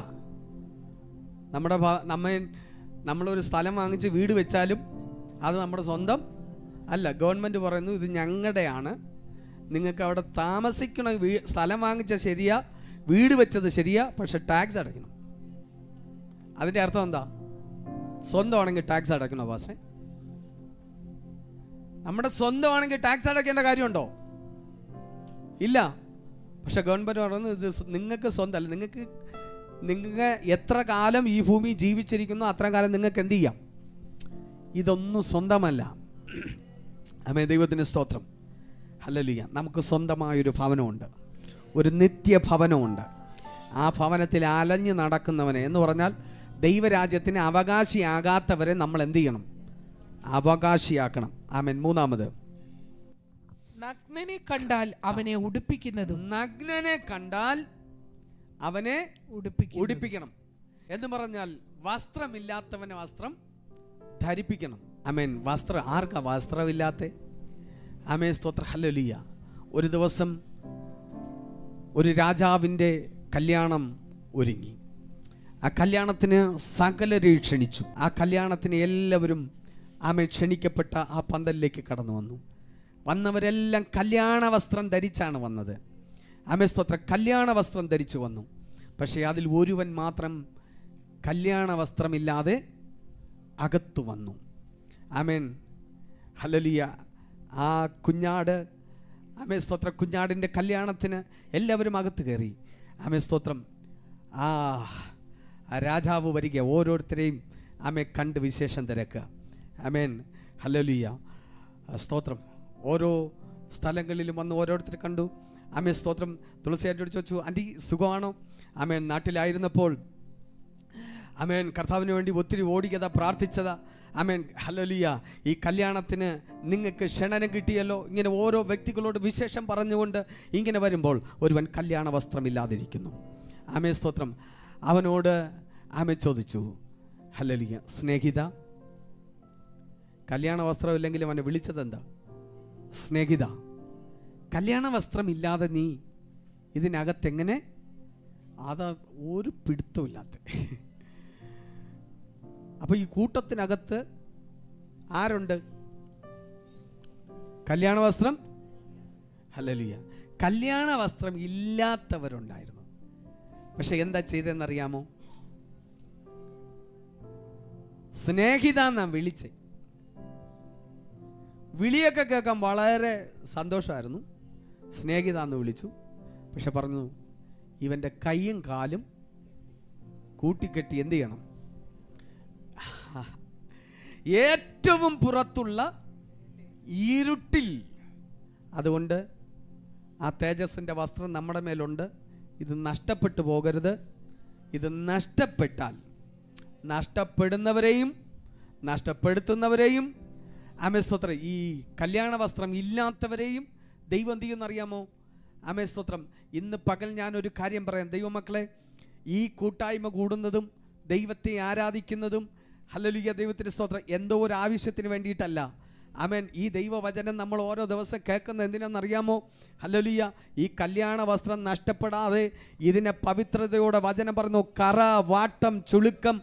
Speaker 1: നമ്മളൊരു സ്ഥലം വാങ്ങിച്ച് വീട് വെച്ചാലും അത് നമ്മുടെ സ്വന്തം അല്ല. ഗവൺമെൻറ് പറയുന്നു ഇത് ഞങ്ങളുടെയാണ്, നിങ്ങൾക്ക് അവിടെ താമസിക്കണം. സ്ഥലം വാങ്ങിച്ച ശരിയാ, വീട് വെച്ചത് ശരിയാ, പക്ഷെ ടാക്സ് അടയ്ക്കണം. അതിൻ്റെ അർത്ഥം എന്താ? സ്വന്തമാണെങ്കിൽ ടാക്സ് അടയ്ക്കണോ പാസ്റ്റേ? നമ്മുടെ സ്വന്തമാണെങ്കിൽ ടാക്സ് അടയ്ക്കേണ്ട കാര്യമുണ്ടോ? ഇല്ല. പക്ഷെ ഗവൺമെൻറ് പറയുന്നത് ഇത് നിങ്ങൾക്ക് സ്വന്തമല്ല. നിങ്ങൾക്ക് എത്ര കാലം ഈ ഭൂമി ജീവിച്ചിരിക്കുന്നു അത്ര കാലം നിങ്ങൾക്ക് എന്ത് ചെയ്യാം? ഇതൊന്നും സ്വന്തമല്ല. ആമേൻ, ദൈവത്തിന് സ്തോത്രം. ഹല്ലേലൂയ. നമുക്ക് സ്വന്തമായൊരു ഭവനമുണ്ട്, ഒരു നിത്യഭവനമുണ്ട്. ആ ഭവനത്തിൽ അലഞ്ഞു നടക്കുന്നവനെ എന്ന് പറഞ്ഞാൽ ദൈവരാജ്യത്തിന് അവകാശിയാകാത്തവരെ നമ്മൾ എന്ത് ചെയ്യണം? അവകാശിയാക്കണം. ആമേൻ. മൂന്നാമത്,
Speaker 2: നഗ്നനെ കണ്ടാൽ അവനെ ഉടുപ്പിക്കുന്നതും.
Speaker 1: നഗ്നനെ കണ്ടാൽ അവനെ ഉടുപ്പിക്കണം എന്ന് പറഞ്ഞാൽ വസ്ത്രമില്ലാത്തവനെ വസ്ത്രം ധരിപ്പിക്കണം. ആമേൻ. ആർക്കാ വസ്ത്രമില്ലാത്ത? ആമേൻ, സ്തോത്ര, ഹല്ലേലൂയ. ഒരു ദിവസം ഒരു രാജാവിൻ്റെ കല്യാണം ഒരുങ്ങി. ആ കല്യാണത്തിന് സകലരെ ക്ഷണിച്ചു. ആ കല്യാണത്തിന് എല്ലാവരും ആമേൻ ക്ഷണിക്കപ്പെട്ട ആ പന്തലിലേക്ക് കടന്നു വന്നു. വന്നവരെല്ലാം കല്യാണ വസ്ത്രം ധരിച്ചാണ് വന്നത്. ആമേൻ, സ്തോത്ര, കല്യാണ വസ്ത്രം ധരിച്ചു വന്നു. പക്ഷേ അതിൽ ഒരുവൻ മാത്രം കല്യാണ വസ്ത്രമില്ലാതെ അകത്തു വന്നു. ആമേൻ, ഹല്ലേലൂയ. ആ കുഞ്ഞാട്, ആമേൻ, സ്തോത്ര, കുഞ്ഞാടിൻ്റെ കല്യാണത്തിന് എല്ലാവരും അകത്ത് കയറി. ആമേൻ, സ്തോത്രം. ആ രാജാവ് വരിക, ഓരോരുത്തരെയും ആമേൻ കണ്ട് വിശേഷം തിരക്കുക. ആമേൻ, ഹല്ലേലൂയ, സ്തോത്രം. ഓരോ സ്ഥലങ്ങളിലും വന്ന് ഓരോരുത്തരെ കണ്ടു. ആമേൻ, സ്തോത്രം. തുളസി ആൻറ്റിയോട് ചോദിച്ചു, ആൻറ്റി സുഖമാണോ? ആമേൻ, നാട്ടിലായിരുന്നപ്പോൾ ആമേൻ കർത്താവിന് വേണ്ടി ഒത്തിരി ഓടിക്കതാ, പ്രാർത്ഥിച്ചതാ. ആമേൻ, ഹല്ലേലൂയ. ഈ കല്യാണത്തിന് നിങ്ങൾക്ക് ക്ഷണനം കിട്ടിയല്ലോ. ഇങ്ങനെ ഓരോ വ്യക്തികളോട് വിശേഷം പറഞ്ഞുകൊണ്ട് ഇങ്ങനെ വരുമ്പോൾ ഒരുവൻ കല്യാണ വസ്ത്രമില്ലാതിരിക്കുന്നു. ആമേൻ, സ്തോത്രം. അവനോട് ആമേൻ ചോദിച്ചു, ഹല്ലേലൂയ, സ്നേഹിത, കല്യാണ വസ്ത്രമില്ലെങ്കിലും അവനെ വിളിച്ചതെന്താ? സ്നേഹിത. കല്യാണ വസ്ത്രമില്ലാതെ നീ ഇതിനകത്തെങ്ങനെ? അത് ഒരു പിടുത്തമില്ലാത്ത. അപ്പൊ ഈ കൂട്ടത്തിനകത്ത് ആരുണ്ട്? കല്യാണ വസ്ത്രം, ഹല്ലേലൂയ, കല്യാണ വസ്ത്രം ഇല്ലാത്തവരുണ്ടായിരുന്നു. പക്ഷെ എന്താ ചെയ്തെന്നറിയാമോ? സ്നേഹിത എന്നാ വിളിയൊക്കെ കേൾക്കാൻ വളരെ സന്തോഷമായിരുന്നു. സ്നേഹിത എന്ന് വിളിച്ചു. പക്ഷെ പറഞ്ഞു, ഇവൻ്റെ കൈയും കാലും കൂട്ടിക്കെട്ടി എന്ത് ചെയ്യണം? ഏറ്റവും പുറത്തുള്ള ഇരുട്ടിൽ. അതുകൊണ്ട് ആ തേജസ്സിൻ്റെ വസ്ത്രം നമ്മുടെ മേലുണ്ട്. ഇത് നഷ്ടപ്പെട്ടു പോകരുത്. ഇത് നഷ്ടപ്പെട്ടാൽ നഷ്ടപ്പെടുന്നവരെയും നഷ്ടപ്പെടുത്തുന്നവരെയും, ആമേൻ സ്തോത്രം, ഈ കല്യാണ വസ്ത്രം ഇല്ലാത്തവരെയും ദൈവം എന്ത് ചെയ്യുമെന്നറിയാമോ? ആമേൻ സ്തോത്രം. ഇന്ന് പകൽ ഞാനൊരു കാര്യം പറയാം. ദൈവമക്കളെ, ഈ കൂട്ടായ്മ കൂടുന്നതും ദൈവത്തെ ആരാധിക്കുന്നതും, ഹല്ലേലൂയ, ദൈവത്തിൻ്റെ സ്തോത്രം, എന്തോ ഒരു ആവശ്യത്തിന് വേണ്ടിയിട്ടല്ല. ആമേൻ. ഈ ദൈവവചനം നമ്മൾ ഓരോ ദിവസം കേൾക്കുന്നത് എന്തിനാണെന്നറിയാമോ? ഹല്ലേലൂയ, ഈ കല്യാണ വസ്ത്രം നഷ്ടപ്പെടാതെ ഇതിനെ പവിത്രതയോടെ വചനം പറഞ്ഞു, കറ, വാട്ടം, ചുളുക്കം,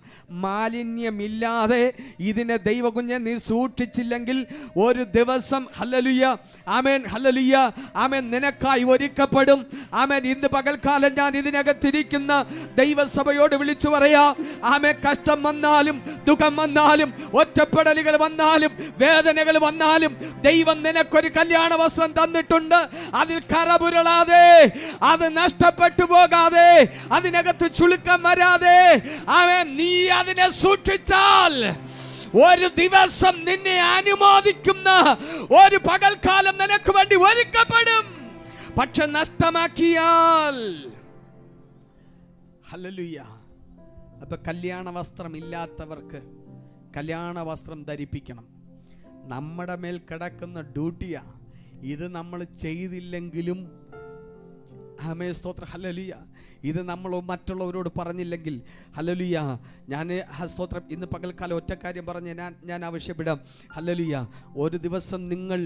Speaker 1: മാലിന്യമില്ലാതെ ഇതിനെ ദൈവകുഞ്ഞെ നീ സൂക്ഷിച്ചില്ലെങ്കിൽ ഒരു ദിവസം, ഹല്ലേലൂയ, ആമേൻ, ഹല്ലേലൂയ, ആമേൻ, നിനക്കായി ഒരുക്കപ്പെടും. ആമേൻ. ഇന്ന് പകൽക്കാലം ഞാൻ ഇതിനകത്തിരിക്കുന്ന ദൈവസഭയോട് വിളിച്ചു പറയാ, ആമേൻ, കഷ്ടം വന്നാലും ദുഃഖം വന്നാലും ഒറ്റപ്പെടലുകൾ വന്നാലും വേദനകൾ വന്നാലും ദൈവം നിനക്കൊരു കല്യാണ വസ്ത്രം തന്നിട്ടുണ്ട്. അതിൽ കറപുരളാതെ, അത് നഷ്ടപ്പെട്ടു പോകാതെ, അതിനകത്ത് ചുളുക്കം വരാതെ, ആമേൻ, നീ അതിനെ സൂക്ഷിച്ചാൽ ഒരു ദിവസം നിന്നെ അനുമോദിക്കുന്ന ഒരു പകൽക്കാലം നിനക്ക് വേണ്ടി ഒരുക്കപ്പെടും. പക്ഷെ നഷ്ടമാക്കിയാൽ, ഹല്ലേലൂയ. അപ്പൊ കല്യാണ വസ്ത്രം ഇല്ലാത്തവർക്ക് കല്യാണ വസ്ത്രം ധരിപ്പിക്കണം. നമ്മുടെ മേൽ കിടക്കുന്ന ഡ്യൂട്ടിയാ ഇത്. നമ്മൾ ചെയ്തില്ലെങ്കിലും, ആമേൻ സ്തോത്രം, ഹല്ലേലൂയ, ഇത് നമ്മൾ മറ്റുള്ളവരോട് പറഞ്ഞില്ലെങ്കിൽ, ഹല്ലേലൂയ, ഞാൻ സ്തോത്രം ഇന്ന് പകൽക്കാലം ഒറ്റ കാര്യം പറഞ്ഞ് ഞാൻ ആവശ്യപ്പെടാം. ഹല്ലേലൂയ, ഒരു ദിവസം നിങ്ങൾ,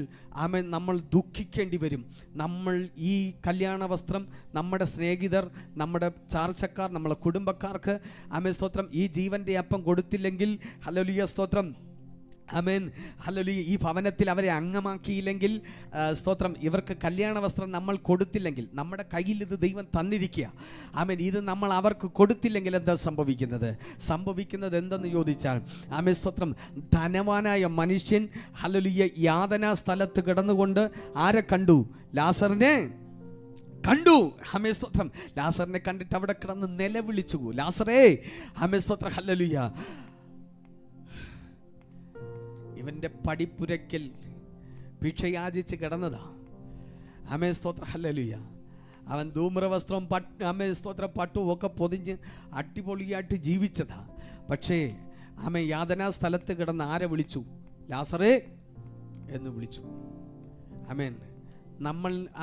Speaker 1: ആമേൻ, നമ്മൾ ദുഃഖിക്കേണ്ടി വരും. നമ്മൾ ഈ കല്യാണ വസ്ത്രം നമ്മുടെ സ്നേഹിതർ, നമ്മുടെ ചാർച്ചക്കാർ, നമ്മളെ കുടുംബക്കാർക്ക്, ആമേൻ സ്തോത്രം, ഈ ജീവൻ്റെ അപ്പം കൊടുത്തില്ലെങ്കിൽ, ഹല്ലേലൂയ സ്തോത്രം, ആമേൻ, ഹല്ലേലൂയ, ഈ ഭവനത്തിൽ അവരെ അംഗമാക്കിയില്ലെങ്കിൽ, സ്തോത്രം, ഇവർക്ക് കല്യാണ വസ്ത്രം നമ്മൾ കൊടുത്തില്ലെങ്കിൽ, നമ്മുടെ കയ്യിൽ ഇത് ദൈവം തന്നിരിക്കുക, ആമേൻ, ഇത് നമ്മൾ അവർക്ക് കൊടുത്തില്ലെങ്കിൽ എന്താ സംഭവിക്കുന്നത് എന്തെന്ന് ചോദിച്ചാൽ, ആമേൻ സ്തോത്രം, ധനവാനായ മനുഷ്യൻ, ഹല്ലേലൂയ, യാതനാ സ്ഥലത്ത് കിടന്നുകൊണ്ട് ആരെ കണ്ടു? ലാസറിനെ കണ്ടു. ആമേൻ സ്തോത്രം. ലാസറിനെ കണ്ടിട്ട് അവിടെ കിടന്ന് നിലവിളിച്ചു, ലാസറേ, ആമേൻ സ്തോത്രം, ഹല്ലേലൂയ, ഇവൻ്റെ പടിപ്പുരയ്ക്കൽ ഭിക്ഷയാചിച്ച് കിടന്നതാ. ആമേൻ സ്തോത്രം, ഹല്ലേലൂയ. അവൻ ധൂമ്രവസ്ത്രവും ആമേൻ സ്തോത്രം പട്ടും ഒക്കെ പൊതിഞ്ഞ് അടിപൊളിയായിട്ട് ജീവിച്ചതാ. പക്ഷേ ആമേൻ യാതനാ സ്ഥലത്ത് കിടന്ന് ആരെ വിളിച്ചു? ലാസറേ എന്ന് വിളിച്ചു. ആമേൻ.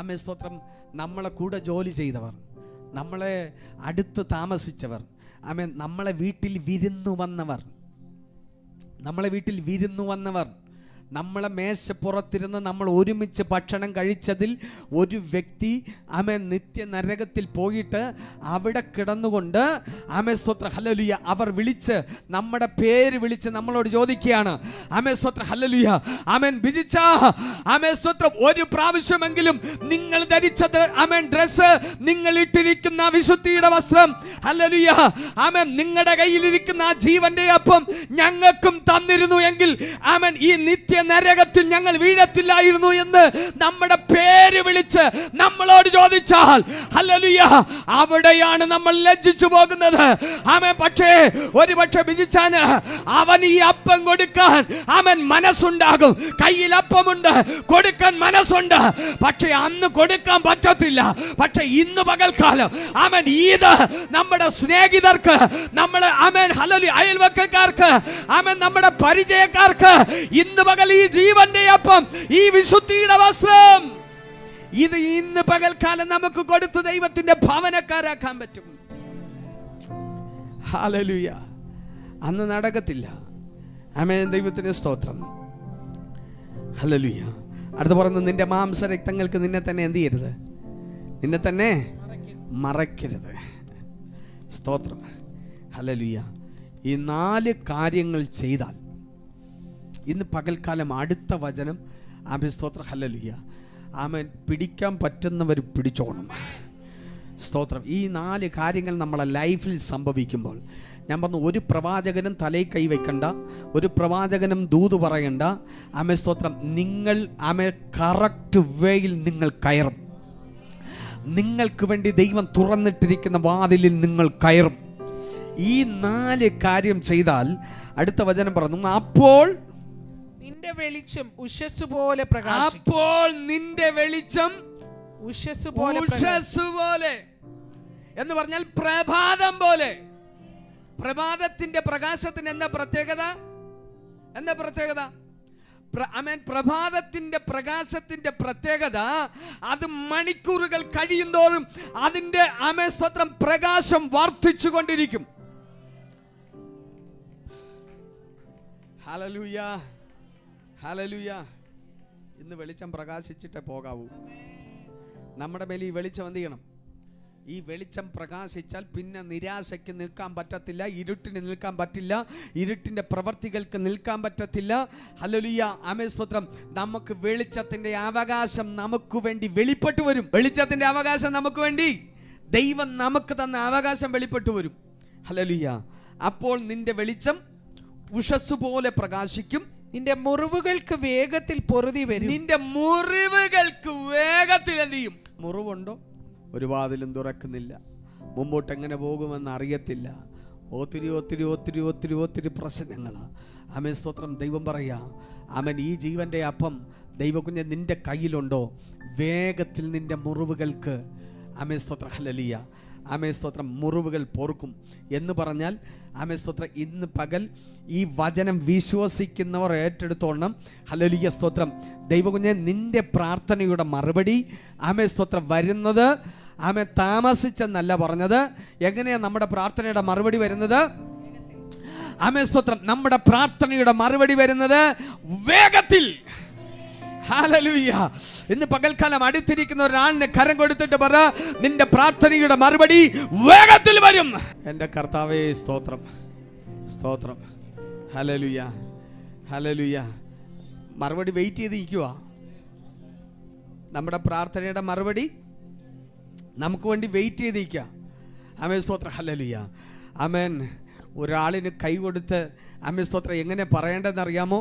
Speaker 1: ആമേൻ സ്തോത്രം, നമ്മളെ കൂടെ ജോലി ചെയ്തവർ, നമ്മളെ അടുത്ത് താമസിച്ചവർ, ആമേൻ, നമ്മളെ വീട്ടിൽ വിരുന്നു വന്നവർ, നമ്മളെ മേശപ്പുറത്തിരുന്ന് നമ്മൾ ഒരുമിച്ച് ഭക്ഷണം കഴിച്ചതിൽ ഒരു വ്യക്തി, ആമേൻ, നിത്യ നരകത്തിൽ പോയിട്ട് അവിടെ കിടന്നുകൊണ്ട്, ആമേൻ സ്തോത്രം, ഹല്ലേലൂയ, അവർ വിളിച്ച് നമ്മുടെ പേര് വിളിച്ച് നമ്മളോട് ചോദിക്കുകയാണ്, ആമേൻ സ്തോത്രം, ഹല്ലേലൂയ, ആമേൻ, ബിജിച്ച, ആമേൻ സ്തോത്രം, ഒരു പ്രാവശ്യമെങ്കിലും നിങ്ങൾ ധരിച്ചത്, ആമേൻ, ഡ്രസ്സ്, നിങ്ങൾ ഇട്ടിരിക്കുന്ന വിശുദ്ധിയുടെ വസ്ത്രം, ഹല്ലേലൂയ, ആമേൻ, നിങ്ങളുടെ കയ്യിലിരിക്കുന്ന ആ ജീവന്റെ അപ്പം ഞങ്ങൾക്കും തന്നിരുന്നു എങ്കിൽ, ആമേൻ, ഈ നിത്യ നരകത്തിൽ ഞങ്ങൾ വീഴത്തില്ലായിരുന്നു എന്ന് നമ്മുടെ പേര് വിളിച്ച് നമ്മളോട് ചോദിച്ചാൽ, ഹല്ലേലൂയ, അവിടെയാണ് നമ്മൾ ലജ്ജിച്ചു പോകുന്നത്. ആമേൻ. പക്ഷേ ഒരു പക്ഷേ ബിജിച്ചാന് അവൻ ഈ അപ്പം കൊടുക്കാൻ, ആമേൻ, മനസ്സുണ്ടാകും. കയ്യിൽ അപ്പമുണ്ട്, കൊടുക്കാൻ മനസ്സുണ്ട്. പക്ഷേ അന്ന് കൊടുക്കാൻ പറ്റത്തില്ല. പക്ഷേ ഇന്ന് പകൽക്കാലം, ആമേൻ, ഇത് നമ്മുടെ സ്നേഹിതർക്ക്, നമ്മളെ, ആമേൻ, ഹല്ലേലൂയ, അയൽവക്കക്കാർക്ക്, ആമേൻ, നമ്മുടെ പരിചയക്കാർക്ക് ഇന്ന് പകൽ ഈ ജീവന്റെ അപ്പം, ഈ വിശുദ്ധിയുടെ വസ്ത്രം, ഇത് ഇന്ന് പകൽക്കാലം നമുക്ക് കൊടുത്ത് ദൈവത്തിന്റെ ഭവനക്കാരാക്കാൻ പറ്റും. ഹല്ലേലൂയ. അന്ന് നടക്കത്തില്ല. ആമേൻ. ദൈവത്തിന് സ്തോത്രം. ഹല്ലേലൂയ. അടുത്ത പറയുന്നത്, നിന്റെ മാംസരക്തങ്ങൾക്ക് നിന്നെ തന്നെ എന്ത് ചെയ്യരുത്? നിന്നെ തന്നെ മറക്കരുത്. സ്തോത്രം. ഹല്ലേലൂയ. ഈ 4 കാര്യങ്ങൾ ചെയ്താൽ, ഇന്ന് പകൽക്കാലം അടുത്ത വചനം, ആമേൻ സ്തോത്രം, ഹല്ലേലൂയ, ആമേൻ, പിടിക്കാൻ പറ്റുന്നവർ പിടിച്ചോണം. സ്തോത്രം. ഈ 4 കാര്യങ്ങൾ നമ്മളെ ലൈഫിൽ സംഭവിക്കുമ്പോൾ, ഞാൻ പറഞ്ഞു, ഒരു പ്രവാചകനും തലയിൽ കൈവയ്ക്കണ്ട, ഒരു പ്രവാചകനും ദൂത് പറയണ്ട. ആമേ സ്തോത്രം. നിങ്ങൾ ആമേ കറക്റ്റ് വേയിൽ നിങ്ങൾ കയറും. നിങ്ങൾക്ക് വേണ്ടി ദൈവം തുറന്നിട്ടിരിക്കുന്ന വാതിലിൽ നിങ്ങൾ കയറും. ഈ 4 കാര്യം ചെയ്താൽ, അടുത്ത വചനം പറഞ്ഞു, അപ്പോൾ
Speaker 2: നിന്റെ വെളിച്ചം ഉഷസ് പോലെ പ്രകാശിക്കും.
Speaker 1: അപ്പോൾ നിന്റെ വെളിച്ചം
Speaker 2: ഉഷസ്
Speaker 1: പോലെ എന്ന് പറഞ്ഞാൽ പ്രഭാതം പോലെ. പ്രഭാതത്തിന്റെ പ്രകാശത്തിന് എന്താ പ്രത്യേകത? പ്രഭാതത്തിന്റെ പ്രകാശത്തിന്റെ പ്രത്യേകത, അത് മണിക്കൂറുകൾ കഴിയുന്തോറും അതിന്റെ സ്തോത്രം പ്രകാശം വർദ്ധിച്ചുകൊണ്ടിരിക്കും. Hallelujah, hallelujah. ഇന്ന് വെളിച്ചം പ്രകാശിച്ചിട്ടേ പോകാവൂ. നമ്മുടെ മേൽ ഈ വെളിച്ചം എന്ത് ചെയ്യണം? ഈ വെളിച്ചം പ്രകാശിച്ചാൽ പിന്നെ നിരാശയ്ക്ക് നിൽക്കാൻ പറ്റത്തില്ല, ഇരുട്ടിന് നിൽക്കാൻ പറ്റില്ല, ഇരുട്ടിൻ്റെ പ്രവർത്തികൾക്ക് നിൽക്കാൻ പറ്റത്തില്ല. ഹല്ലേലൂയ, ആമേൻ, സ്തോത്രം. നമുക്ക് വെളിച്ചത്തിൻ്റെ അവകാശം നമുക്ക് വേണ്ടി വെളിപ്പെട്ടു വരും. വെളിച്ചത്തിൻ്റെ അവകാശം നമുക്ക് വേണ്ടി ദൈവം നമുക്ക് തന്ന അവകാശം വെളിപ്പെട്ടു വരും. ഹല്ലേലൂയ. അപ്പോൾ നിന്റെ വെളിച്ചം ഉഷസ് പോലെ പ്രകാശിക്കും.
Speaker 2: നിന്റെ മുറിവുകൾക്ക് വേഗത്തിൽ പൊറുതി വരും.
Speaker 1: നിന്റെ മുറിവുകൾക്ക് വേഗത്തിൽ എന്ത് ചെയ്യും? മുറിവുണ്ടോ? ഒരു വാതിലും തുറക്കുന്നില്ല, മുമ്പോട്ട് എങ്ങനെ പോകുമെന്ന് അറിയത്തില്ല. ഒത്തിരി പ്രശ്നങ്ങൾ. ആമേൻ, സ്തോത്രം. ദൈവം പറയാ, ആമേൻ, ഈ ജീവന്റെ അപ്പം ദൈവകുഞ്ഞ് നിന്റെ കയ്യിലുണ്ടോ? വേഗത്തിൽ നിന്റെ മുറിവുകൾക്ക്, ആമേൻ, സ്തോത്രം, ഹല്ലേലൂയ, ആമേൻ, സ്തോത്രം, മുറിവുകൾ പൊറുക്കും എന്ന് പറഞ്ഞാൽ, ആമേൻ, സ്തോത്രം, ഇന്ന് പകൽ ഈ വചനം വിശ്വസിക്കുന്നവർ ഏറ്റെടുത്തോണം. ഹല്ലേലൂയ, സ്തോത്രം. ദൈവകുഞ്ഞെ, നിന്റെ പ്രാർത്ഥനയുടെ മറുപടി, ആമേൻ, സ്തോത്രം, വരുന്നത് ആമേൻ താമസിച്ചെന്നല്ല പറഞ്ഞത്. എങ്ങനെയാണ് നമ്മുടെ പ്രാർത്ഥനയുടെ മറുപടി വരുന്നത്? ആമേൻ, സ്തോത്രം. നമ്മുടെ പ്രാർത്ഥനയുടെ മറുപടി വരുന്നത് വേഗത്തിൽ. ഹല്ലേലൂയ. ഇന്ന് പകൽക്കാലം അടുത്തിരിക്കുന്ന ഒരാളിന് കരം കൊടുത്തിട്ട് പറ, നിന്റെ പ്രാർത്ഥനയുടെ മറുപടി വേഗത്തിൽ വരും. എൻ്റെ കർത്താവേ, സ്തോത്രം, സ്തോത്രം. Hallelujah, hallelujah. മറുപടി വെയിറ്റ് ചെയ്ത് ഇരിക്കുക. നമ്മുടെ പ്രാർത്ഥനയുടെ മറുപടി നമുക്ക് വേണ്ടി വെയിറ്റ് ചെയ്തിരിക്കുക. ആമേൻ, സ്തോത്രം, ഹല്ലേലൂയ, ആമേൻ. ഒരാളിന് കൈ കൊടുത്ത്, ആമേൻ, സ്തോത്രം, എങ്ങനെ പറയേണ്ടതെന്ന് അറിയാമോ?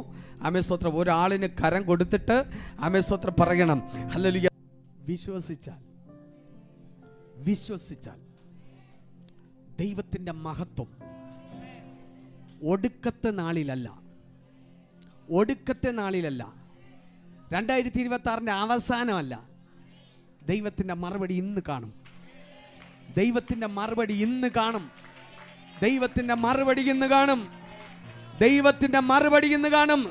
Speaker 1: ആമേൻ, സ്തോത്രം. ഒരാളിന് കരം കൊടുത്തിട്ട്, ആമേൻ, സ്തോത്രം, പറയണം, ഹല്ലേലൂയ. വിശ്വസിച്ചാൽ ദൈവത്തിൻ്റെ മഹത്വം ഒടുക്കത്തെ നാളിലല്ല, 2026 അവസാനമല്ല. ദൈവത്തിൻ്റെ മറുപടി ഇന്ന് കാണും. ദൈവത്തിൻ്റെ മറുപടി ഇന്ന് കാണും. ദൈവത്തിൻ്റെ മറുപടി ഇന്ന് കാണും. ദൈവത്തിൻ്റെ മറുപടി ഇന്ന് കാണും.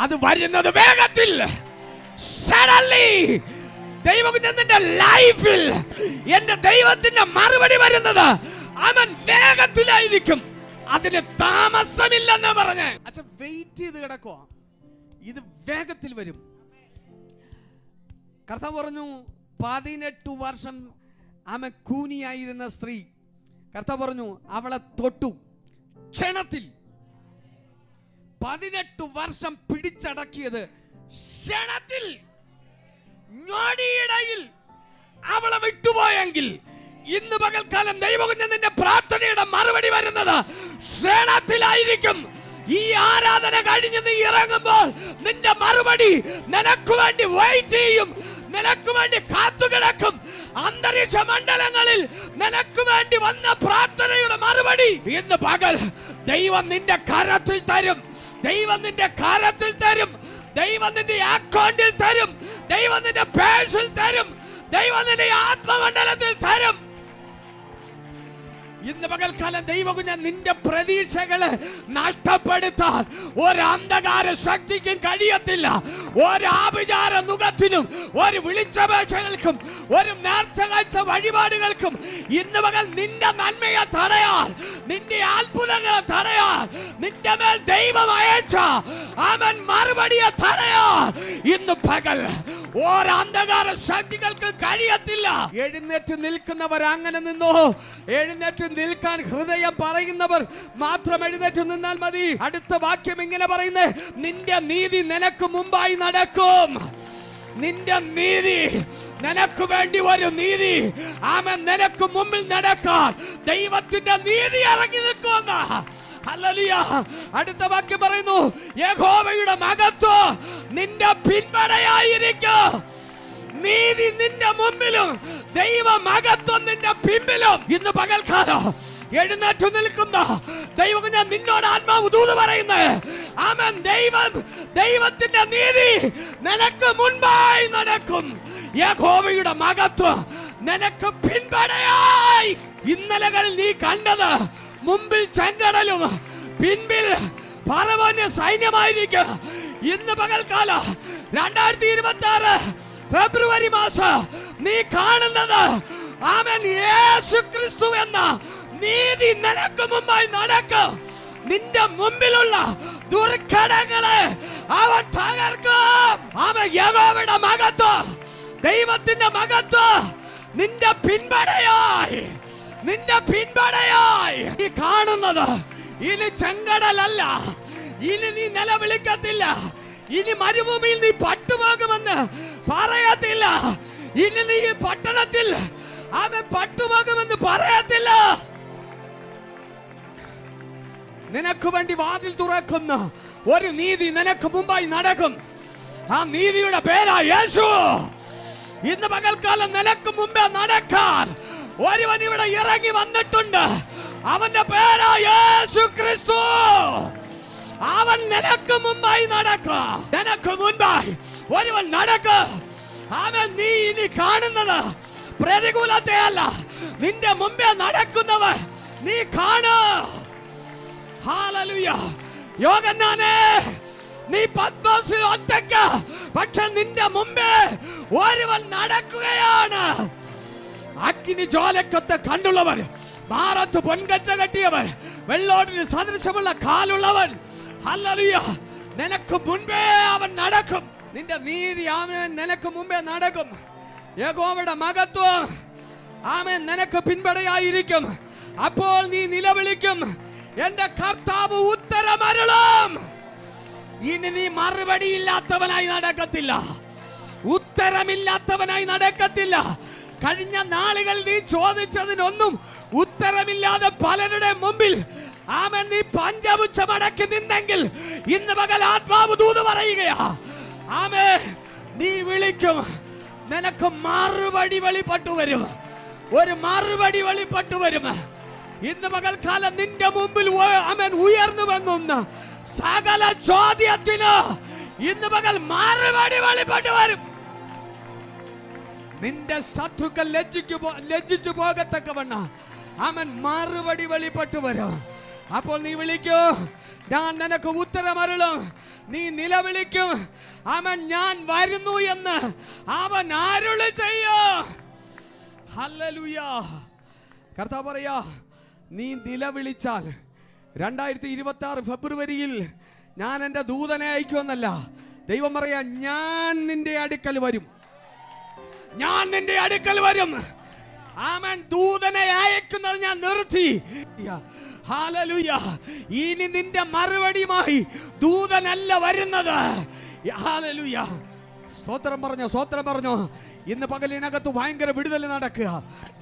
Speaker 1: അത് വരുന്നത് വേഗത്തിൽ. സഡൻലി ദൈവത്തിന്റെ ലൈഫിൽ എൻ്റെ ദൈവത്തിന്റെ മറുപടി വരുന്നത് അവൻ വേഗത്തിലായിരിക്കും. അതിന് താമസമില്ലെന്ന് പറഞ്ഞ് അച്ഛൻ വെയിറ്റ് ചെയ്ത് കിടക്കുക. ഇത് വേഗത്തിൽ വരും. കർത്താവ് പറഞ്ഞു, 18 വർഷം ആമ കൂനിയായിരുന്ന സ്ത്രീ, കർത്താവ് പറഞ്ഞു, അവളെ തൊട്ടു ക്ഷണത്തിൽ. 18 വർഷം പിടിച്ചടക്കിയത് ക്ഷണത്തിൽ, ഞൊടിയിടയിൽ അവളെ വിട്ടുപോയെങ്കിൽ ഇന്ന് പകൽക്കാലം ദൈവകുഞ്ഞിന്റെ പ്രാർത്ഥനയുടെ മറുപടി വരുന്നത് ക്ഷണത്തിലായിരിക്കും. ഈ ആരാധന കഴിഞ്ഞ് നീ ഇറങ്ങുമ്പോൾ നിന്റെ മറുപടി നിനക്ക് വേണ്ടി വെയിറ്റ് ചെയ്യും, നിനക്ക് വേണ്ടി കാത്തുകിടക്കും. അന്തരീക്ഷ മണ്ഡലങ്ങളിൽ നിനക്ക് വേണ്ടി വന്ന പ്രാർത്ഥനയുടെ മറുപടി ഇന്ന് പകൽ ദൈവം നിന്റെ കരത്തിൽ തരും. ദൈവം നിന്റെ കരത്തിൽ തരും. ദൈവം നിന്റെ അക്കൗണ്ടിൽ തരും. ദൈവം നിന്റെ പേഴ്സിൽ തരും. ദൈവം നിന്റെ ആത്മമണ്ഡലത്തിൽ തരും. ഇന്ന് പകൽക്കാലം ദൈവകുഞ്ഞ നിന്റെ പ്രതീക്ഷകളെ നഷ്ടപ്പെടുത്താൻ ഒരു അന്ധകാര ശക്തിക്കും കഴിയത്തില്ല. ഒരു ആഭിചാര നുകത്തിനും ഒരു വിളിച്ചപേക്ഷകൾക്കും ഒരു നേർച്ച കാഴ്ച വഴിപാടുകൾക്കും ഇന്ന് പകൽ നിന്റെ നന്മയെ തടയാൻ, നിന്റെ അത്ഭുതങ്ങളെ തടയാൻ, നിന്റെ മേൽ ദൈവം അയച്ച അവൻ മറുപടിയെ തടയാൻ ഇന്ന് പകൽ ഒരു അന്ധകാര ശക്തികൾക്ക് കഴിയത്തില്ല. എഴുന്നേറ്റ് നിൽക്കുന്നവർ അങ്ങനെ നിന്നോ. എഴുന്നേറ്റ് നിൽക്കാൻ ഹൃദയം പറയുന്നവർ മാത്രം എഴുന്നേറ്റ് നിന്നാൽ മതി. അടുത്ത വാക്യം ഇങ്ങനെ പറയുന്നേ, നിന്റെ നീതി നിനക്ക് മുമ്പായി നടക്കും. നിന്റെ നീതി നിനക്ക് വേണ്ടി ഒരു നീതി, ആമേൻ, നിനക്ക് മുമ്പിൽ നടക്കാൻ ദൈവത്തിന്റെ നീതി ഇറങ്ങി നിൽക്കുന്ന. ഹല്ലേലൂയ. അടുത്ത വാക്യം പറയുന്നു, യഹോവയുടെ മഹത്വം നിന്റെ പിൻപടയായിരിക്കും. നീതി നിന്റെ മുമ്പിലും ദൈവ മഹത്വം നിന്റെ പിമ്പിലും. ഇന്ന് പകൽക്കാലം എഴുന്നേറ്റ് നിൽക്കുന്ന ദൈവം, ഞാൻ നിന്നോട് ആത്മാവ് ദൂത് പറയുന്നത്, ആമേൻ, ദൈവത്തിന്റെ നീതി നിനക്ക് മുൻപായി നടക്കും. യഹോവയുടെ മഹത്വം നിനക്ക് പിൻപടയായി. ഇന്നലകളിൽ നീ കണ്ടത് മുമ്പിൽ ചെങ്കടലും പിൻപിൽ ഫറവോന്റെ സൈന്യമായിരിക്കും. ഇന്ന് പകൽക്കാലം 2026 ഫെബ്രുവരി മാസം നീ കാണുന്നത്, ആമേൻ, യേശുക്രിസ്തു എന്ന നീതി നിനക്ക് മുമ്പായി നടക്കും. നിന്റെ മുമ്പിലുള്ള ദുർഘടങ്ങളെ അവൻ തകർക്കും. ആമേൻ. യഹോവയുടെ മഹത്വം, ദൈവത്തിന്റെ മഹത്വം നിന്റെ പിൻപടയായി, നിന്റെ പിൻപടയായി. നീ കാണുന്നത് ഇനി ചെങ്കടലല്ല, ഇനി നീ നിലവിളിക്കത്തില്ല, ഇനി മരുഭൂമിയിൽ നീ പട്ടുപോകുമെന്ന് പറയത്തില്ല, ഇനി നീ ഈ പട്ടണത്തിൽ അവൻ പട്ടുപോകുമെന്ന് പറയത്തില്ല. നിനക്ക് വേണ്ടി വാതിൽ തുറക്കുന്ന ഒരു നീതി നിനക്ക് മുമ്പായി നടക്കും. ആ നീതിയുടെ പേരാ യേശു. ഇന്ന് പകൽക്കാലം നിനക്ക് മുമ്പേ നടക്കാൻ ഒരുവൻ ഇവിടെ ഇറങ്ങി വന്നിട്ടുണ്ട്. അവന്റെ പേരാ യേശു ക്രിസ്തു. അവൻ നിനക്ക് മുമ്പായി നടക്കുക. നിനക്ക് മുൻപായി ഒരുവൻ നടക്കുക. അവൻ നീ ഇനി കാണുന്നത് പ്രതികൂലത്തെ അല്ല, നിന്റെ മുമ്പേ നടക്കുന്നവൻ നീ കാണു. ഹല്ലേലൂയ. യോഹന്നാനേ, നീ പത്മോസിൽ ഒറ്റയ്ക്ക്, പക്ഷെ നിന്റെ മുമ്പേ ഒരുവൻ നടക്കുകയാണ്. അഗ്നി ജ്വാലക്കത്ത് കണ്ടുള്ളവൻ, മാറത്ത് പൊൻകച്ച കെട്ടിയവൻ, വെള്ളോടിന് സദൃശമുള്ള കാലുള്ളവൻ. ഹല്ലേലൂയ. നിനക്ക് മുൻപേ അവൻ നടക്കും. നിന്റെ നീതി അവൻ നിനക്ക് മുമ്പേ നടക്കും. യഹോവയുടെ മഹത്വം, ആമേൻ, നിനക്ക് പിൻപടയായിരിക്കും. അപ്പോൾ നീ നിലവിളിക്കും, എന്റെ കർത്താവ് ഉത്തരമരുളും. ഇനി നീ മറുപടി ഇല്ലാത്തവനായി നടക്കത്തില്ല, ഉത്തരമില്ലാത്തവനായി നടക്കത്തില്ല. കഴിഞ്ഞ നാളുകൾ നീ ചോദിച്ചതിനൊന്നും ഉത്തരമില്ലാതെ പലരുടെ മുമ്പിൽ, ആമേൻ, നീ പഞ്ചപുച്ഛമടക്കി നിന്നെങ്കിൽ ഇന്ന് പകൽ ആത്മാവ് ദൂത് പറയുകയാ. ആമേൻ, നീ വിളിക്കും, നിനക്ക് മറുപടി വെളിപ്പെട്ടു വരും. ഒരു മറുപടി വെളിപ്പെട്ടു വരും. ഇന്ന് പകൽക്കാലം നിന്റെ മുമ്പിൽ ആമേൻ ഉയർന്നു വങ്ങുന്ന സകല ചോദ്യത്തിന് ഇന്ന് പകൽ മറുപടി വെളിപ്പെട്ടു വരും. നിന്റെ ശത്രുക്കൾ ലജ്ജിച്ചു പോകത്തക്കവണ്ണ അവൻ മറുപടി വെളിപ്പെട്ടു വരും. അപ്പോൾ നീ വിളിക്കൂ, ഞാൻ നിനക്ക് ഉത്തരമരുളും. നീ നിലവിളിക്കും, അവൻ ഞാൻ വരുന്നു എന്ന് അവൻ അരുളി ചെയ്യും. ഹല്ലേലൂയ. കർത്താവ് പറയാ, നീ നിലവിളിച്ചാൽ 2026 ഫെബ്രുവരിയിൽ ഞാൻ എൻ്റെ ദൂതനെ അയക്കുമെന്നല്ല, ദൈവം പറയാ, ഞാൻ നിന്റെ അടുക്കൽ വരും, ഞാൻ നിന്റെ അടുക്കൽ വരും. ആമേൻ. ദൂതനെ അയക്കുന്നത് ഞാൻ നിർത്തി. ഹല്ലേലൂയ. ഇനി നിന്റെ മറുപടിയുമായി ദൂതനല്ല വരുന്നത്. ഹല്ലേലൂയ. സ്തോത്രം പറഞ്ഞോ, സ്തോത്രം പറഞ്ഞോ. ഇന്ന് പകലിനകത്ത് ഭയങ്കര വിടുതൽ നടക്കുക.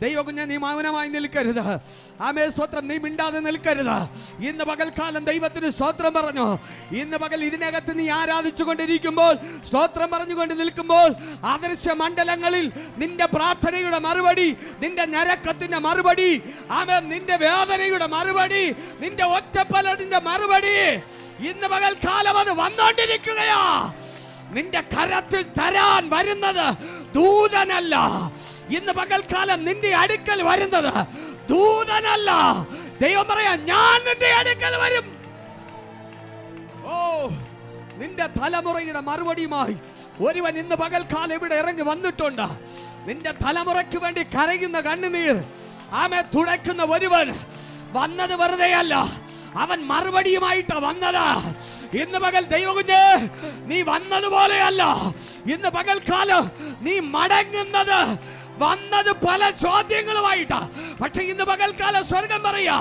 Speaker 1: ദൈവകുഞ്ഞ, നീ മൗനമായി നിൽക്കരുത്. ആമേ, സ്തോത്രം. നീ മിണ്ടാതെ നിൽക്കരുത്. ഇന്ന് പകൽക്കാലം ദൈവത്തിന് സ്തോത്രം പറഞ്ഞു. ഇന്ന് പകൽ ഇതിനകത്ത് നീ ആരാധിച്ചു കൊണ്ടിരിക്കുമ്പോൾ, സ്തോത്രം പറഞ്ഞുകൊണ്ട് നിൽക്കുമ്പോൾ, അദൃശ്യ മണ്ഡലങ്ങളിൽ നിന്റെ പ്രാർത്ഥനയുടെ മറുപടി, നിന്റെ ഞരക്കത്തിന്റെ മറുപടി, ആമേ, നിന്റെ വേദനയുടെ മറുപടി, നിന്റെ ഒറ്റപ്പലതിന്റെ മറുപടി ഇന്ന് പകൽക്കാലം അത് വന്നുകൊണ്ടിരിക്കുകയാ. നിന്റെ കരത്തിൽ തരാൻ വരുന്നത് ദൂതനല്ല. ഇന്ന് പകൽക്കാലം നിന്റെ അടുക്കൽ വരുന്നത് ദൂതനല്ല. ദൈവം പറയാ, ഞാൻ നിന്റെ അടുക്കൽ വരും. ഓ, നിന്റെ തലമുറയുടെ മറുപടിയുമായി ഒരുവൻ ഇന്ന് പകൽക്കാലം ഇവിടെ ഇറങ്ങി വന്നിട്ടുണ്ട്. നിന്റെ തലമുറയ്ക്ക് വേണ്ടി കരയുന്ന കണ്ണുനീർ ആമേ തുടയ്ക്കുന്ന ഒരുവൻ വന്നത് വെറുതെയല്ല, അവൻ മറുപടിയുമായിട്ടാ വന്നത്. ഇന്ന് പകൽ ദൈവകുഞ്ഞ്, നീ വന്നതുപോലെയല്ല. ഇന്ന് പകൽക്കാലം നീ മടങ്ങുന്നത് വന്നത് പല ചോദ്യങ്ങളുമായിട്ടാ. പക്ഷെ ഇന്ന് പകൽക്കാലം സ്വർഗം പറയാ,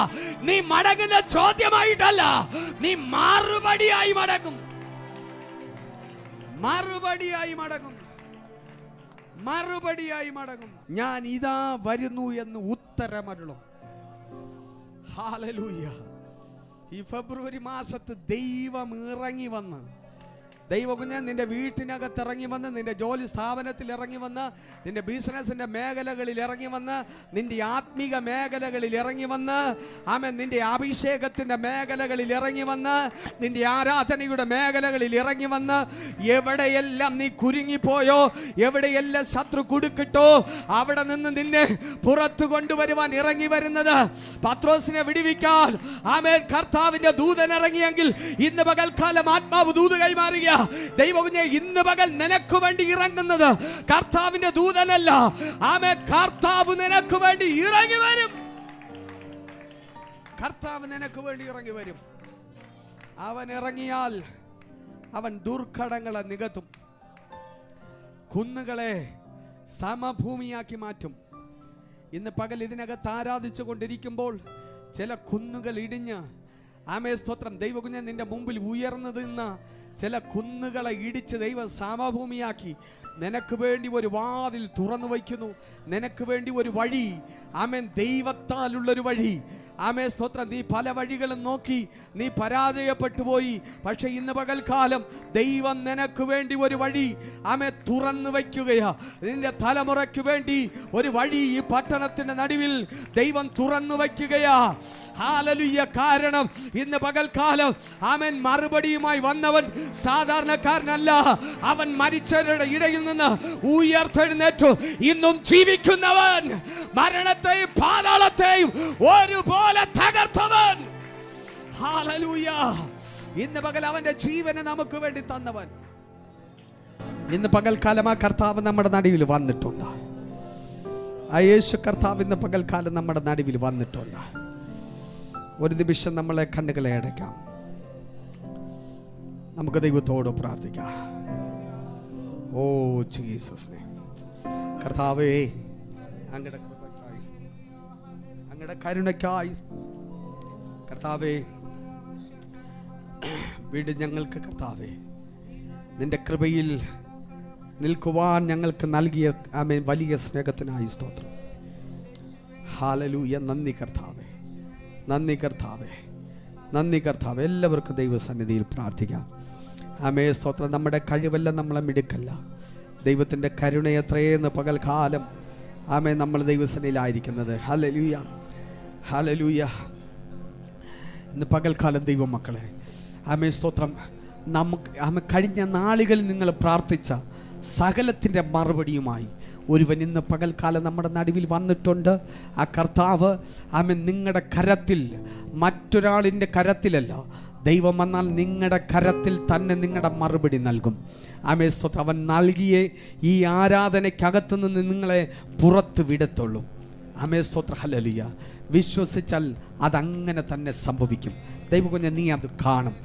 Speaker 1: നീ മടങ്ങുന്ന ചോദ്യമായിട്ടല്ല, നീ മറുപടിയായി മടങ്ങും. മറുപടിയായി മടങ്ങും. മറുപടിയായി മടങ്ങും. ഞാൻ ഇതാ വരുന്നു എന്ന് ഉത്തരമരുളും. ഹല്ലേലൂയ. ഈ ഫെബ്രുവരി മാസത്ത് ദൈവം ഇറങ്ങി വന്ന്, ദൈവകുഞ്ഞൻ നിന്റെ വീട്ടിനകത്ത് ഇറങ്ങി വന്ന്, നിന്റെ ജോലി സ്ഥാപനത്തിൽ ഇറങ്ങി വന്ന്, നിന്റെ ബിസിനസിന്റെ മേഖലകളിൽ ഇറങ്ങി വന്ന്, നിന്റെ ആത്മീക മേഖലകളിൽ ഇറങ്ങി വന്ന്, ആമേൻ, നിന്റെ അഭിഷേകത്തിന്റെ മേഖലകളിൽ ഇറങ്ങി വന്ന്, നിന്റെ ആരാധനയുടെ മേഖലകളിൽ ഇറങ്ങി വന്ന്, എവിടെയെല്ലാം നീ കുരുങ്ങിപ്പോയോ, എവിടെയെല്ലാം ശത്രു കുടുക്കിട്ടോ, അവിടെ നിന്ന് നിന്നെ പുറത്തു കൊണ്ടുവരുവാൻ ഇറങ്ങി വരുന്നത് പത്രോസിനെ വിടുവിക്കാൻ, ആമേൻ, കർത്താവിന്റെ ദൂതൻ ഇറങ്ങിയെങ്കിൽ ഇന്ന് പകൽക്കാലം ആത്മാവ് ദൂത് കൈമാറുക. ദൈവകുഞ്ഞേ, ഇന്ന് പകൽ നിനക്ക് വേണ്ടി ഇറങ്ങുന്നത് കർത്താവിന്റെ ദൂതനല്ല, ആമേൻ, കർത്താവ് നിനക്ക് വേണ്ടി ഇറങ്ങി വരും. കർത്താവ് നിനക്ക് വേണ്ടി ഇറങ്ങി വരും. അവൻ ഇറങ്ങിയാൽ അവൻ ദുർഘടങ്ങളെ നികത്തും, കുന്നുകളെ സമഭൂമിയാക്കി മാറ്റും. ഇന്ന് പകൽ ഇതിനകത്ത് ആരാധിച്ചു കൊണ്ടിരിക്കുമ്പോൾ ചില കുന്നുകൾ ഇടിഞ്ഞ്, ആമേ സ്തോത്രം, ദൈവകുഞ്ഞൻ നിന്റെ മുമ്പിൽ ഉയർന്നു നിന്ന ചില കുന്നുകളെ ഇടിച്ച് ദൈവ സമഭൂമിയാക്കി നിനക്ക് വേണ്ടി ഒരു വാതിൽ തുറന്നു വയ്ക്കുന്നു. നിനക്ക് വേണ്ടി ഒരു വഴി, ആമേൻ, ദൈവത്താലുള്ളൊരു വഴി. ആമേ സ്തോത്രം. നീ പല വഴികളും നോക്കി, നീ പരാജയപ്പെട്ടു പോയി. പക്ഷെ ഇന്ന് പകൽക്കാലം ദൈവം നിനക്ക് വേണ്ടി ഒരു വഴി, ആമേ, തുറന്നു വയ്ക്കുകയാ. നിന്റെ തലമുറയ്ക്ക് വേണ്ടി ഒരു വഴി ഈ പട്ടണത്തിന്റെ നടുവിൽ ദൈവം തുറന്നു വയ്ക്കുകയാ. ഹല്ലേലൂയ. കാരണം ഇന്ന് പകൽക്കാലം, ആമേൻ, മറുപടിയുമായി വന്നവൻ സാധാരണക്കാരനല്ല. അവൻ മരിച്ചവരുടെ ഇടയിൽ നിന്ന് ഉയർത്തെഴുന്നേറ്റു ഇന്നും ജീവിക്കുന്നവൻ, മരണത്തെയും പാതാളത്തെയും ഒരുപോലെ തകർത്തവൻ. ഹല്ലേലൂയ. ഇന്ന് പകൽ അവന്റെ ജീവനെ നമുക്ക് വേണ്ടി തന്നവൻ. ഇന്ന് പകൽക്കാലം ആ കർത്താവ് നമ്മുടെ നടുവിൽ വന്നിട്ടുണ്ട്. ആ യേശു കർത്താവ് ഇന്ന് പകൽക്കാലം നമ്മുടെ നടുവിൽ വന്നിട്ടുണ്ട്. ഒരു നിമിഷം നമ്മളെ കണ്ണുകളെ അടയ്ക്കാം. നമുക്ക് ദൈവത്തോട് പ്രാർത്ഥിക്കാം. ഓ ജീസസ്, കർത്താവേ, അങ്ങയുടെ കൃപയ്ക്കായി, അങ്ങയുടെ കരുണയ്ക്കായി കർത്താവേ, വീണ്ടും ഞങ്ങൾക്ക് കർത്താവേ നിന്റെ കൃപയിൽ നിൽക്കുവാൻ ഞങ്ങൾക്ക് നൽകിയ ആമേൻ വലിയ സ്നേഹത്തിനായി സ്തോത്രം. ഹല്ലേലൂയ. നന്ദി കർത്താവേ, നന്ദി കർത്താവേ, നന്ദി കർത്താവേ. എല്ലാവർക്കും ദൈവസന്നിധിയിൽ പ്രാർത്ഥിക്കാം. ആമേ സ്തോത്രം. നമ്മുടെ കഴിവല്ല, നമ്മളെ മിടുക്കല്ല, ദൈവത്തിൻ്റെ കരുണ എത്രയെന്ന് പകൽക്കാലം ആമേ നമ്മൾ ദൈവസന്നിധിയിലായിരിക്കുന്നത്. Hallelujah, hallelujah. ഇന്ന് പകൽക്കാലം ദൈവമക്കളെ, ആമേ സ്തോത്രം, നമുക്ക് ആമേ കഴിഞ്ഞ നാളുകളിൽ നിങ്ങൾ പ്രാർത്ഥിച്ച സകലത്തിൻ്റെ മറുപടിയുമായി ഒരുവൻ ഇന്ന് പകൽക്കാലം നമ്മുടെ നടുവിൽ വന്നിട്ടുണ്ട്. ആ കർത്താവ് ആമേൻ നിങ്ങളുടെ കരത്തിൽ, മറ്റൊരാളിൻ്റെ കരത്തിലല്ല, ദൈവം വന്നാൽ നിങ്ങളുടെ കരത്തിൽ തന്നെ നിങ്ങളുടെ മറുപടി നൽകും. ആമേ സ്തോത്രം. അവൻ നൽകിയ ഈ ആരാധനയ്ക്കകത്തു നിന്ന് നിങ്ങളെ പുറത്ത് വിടത്തുള്ളൂ. ആമേ സ്തോത്രം. ഹല്ലേലൂയ. വിശ്വസിച്ചാൽ അതങ്ങനെ തന്നെ സംഭവിക്കും. ദൈവകുഞ്ഞ് നീ അത് കാണും.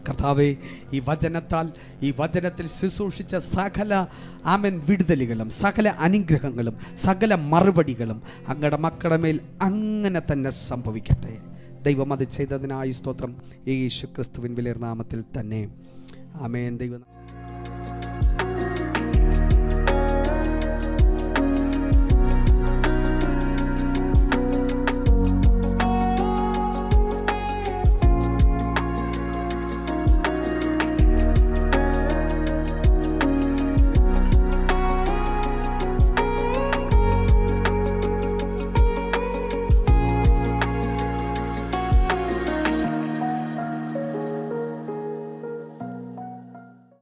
Speaker 1: കർത്താവേ, ഈ വചനത്താൽ, ഈ വചനത്തിൽ ശുശ്രൂഷിച്ച സകല ആമേൻ വിടുതലുകളും സകല അനുഗ്രഹങ്ങളും സകല മറുപടികളും അങ്ങയുടെ മക്കളുടെ മേൽ അങ്ങനെ തന്നെ സംഭവിക്കട്ടെ. ദൈവം അത് ചെയ്തതിനായി സ്തോത്രം. യേശു ക്രിസ്തുവിൻ വിലയേറിയ നാമത്തിൽ തന്നെ ആമേൻ. ദൈവം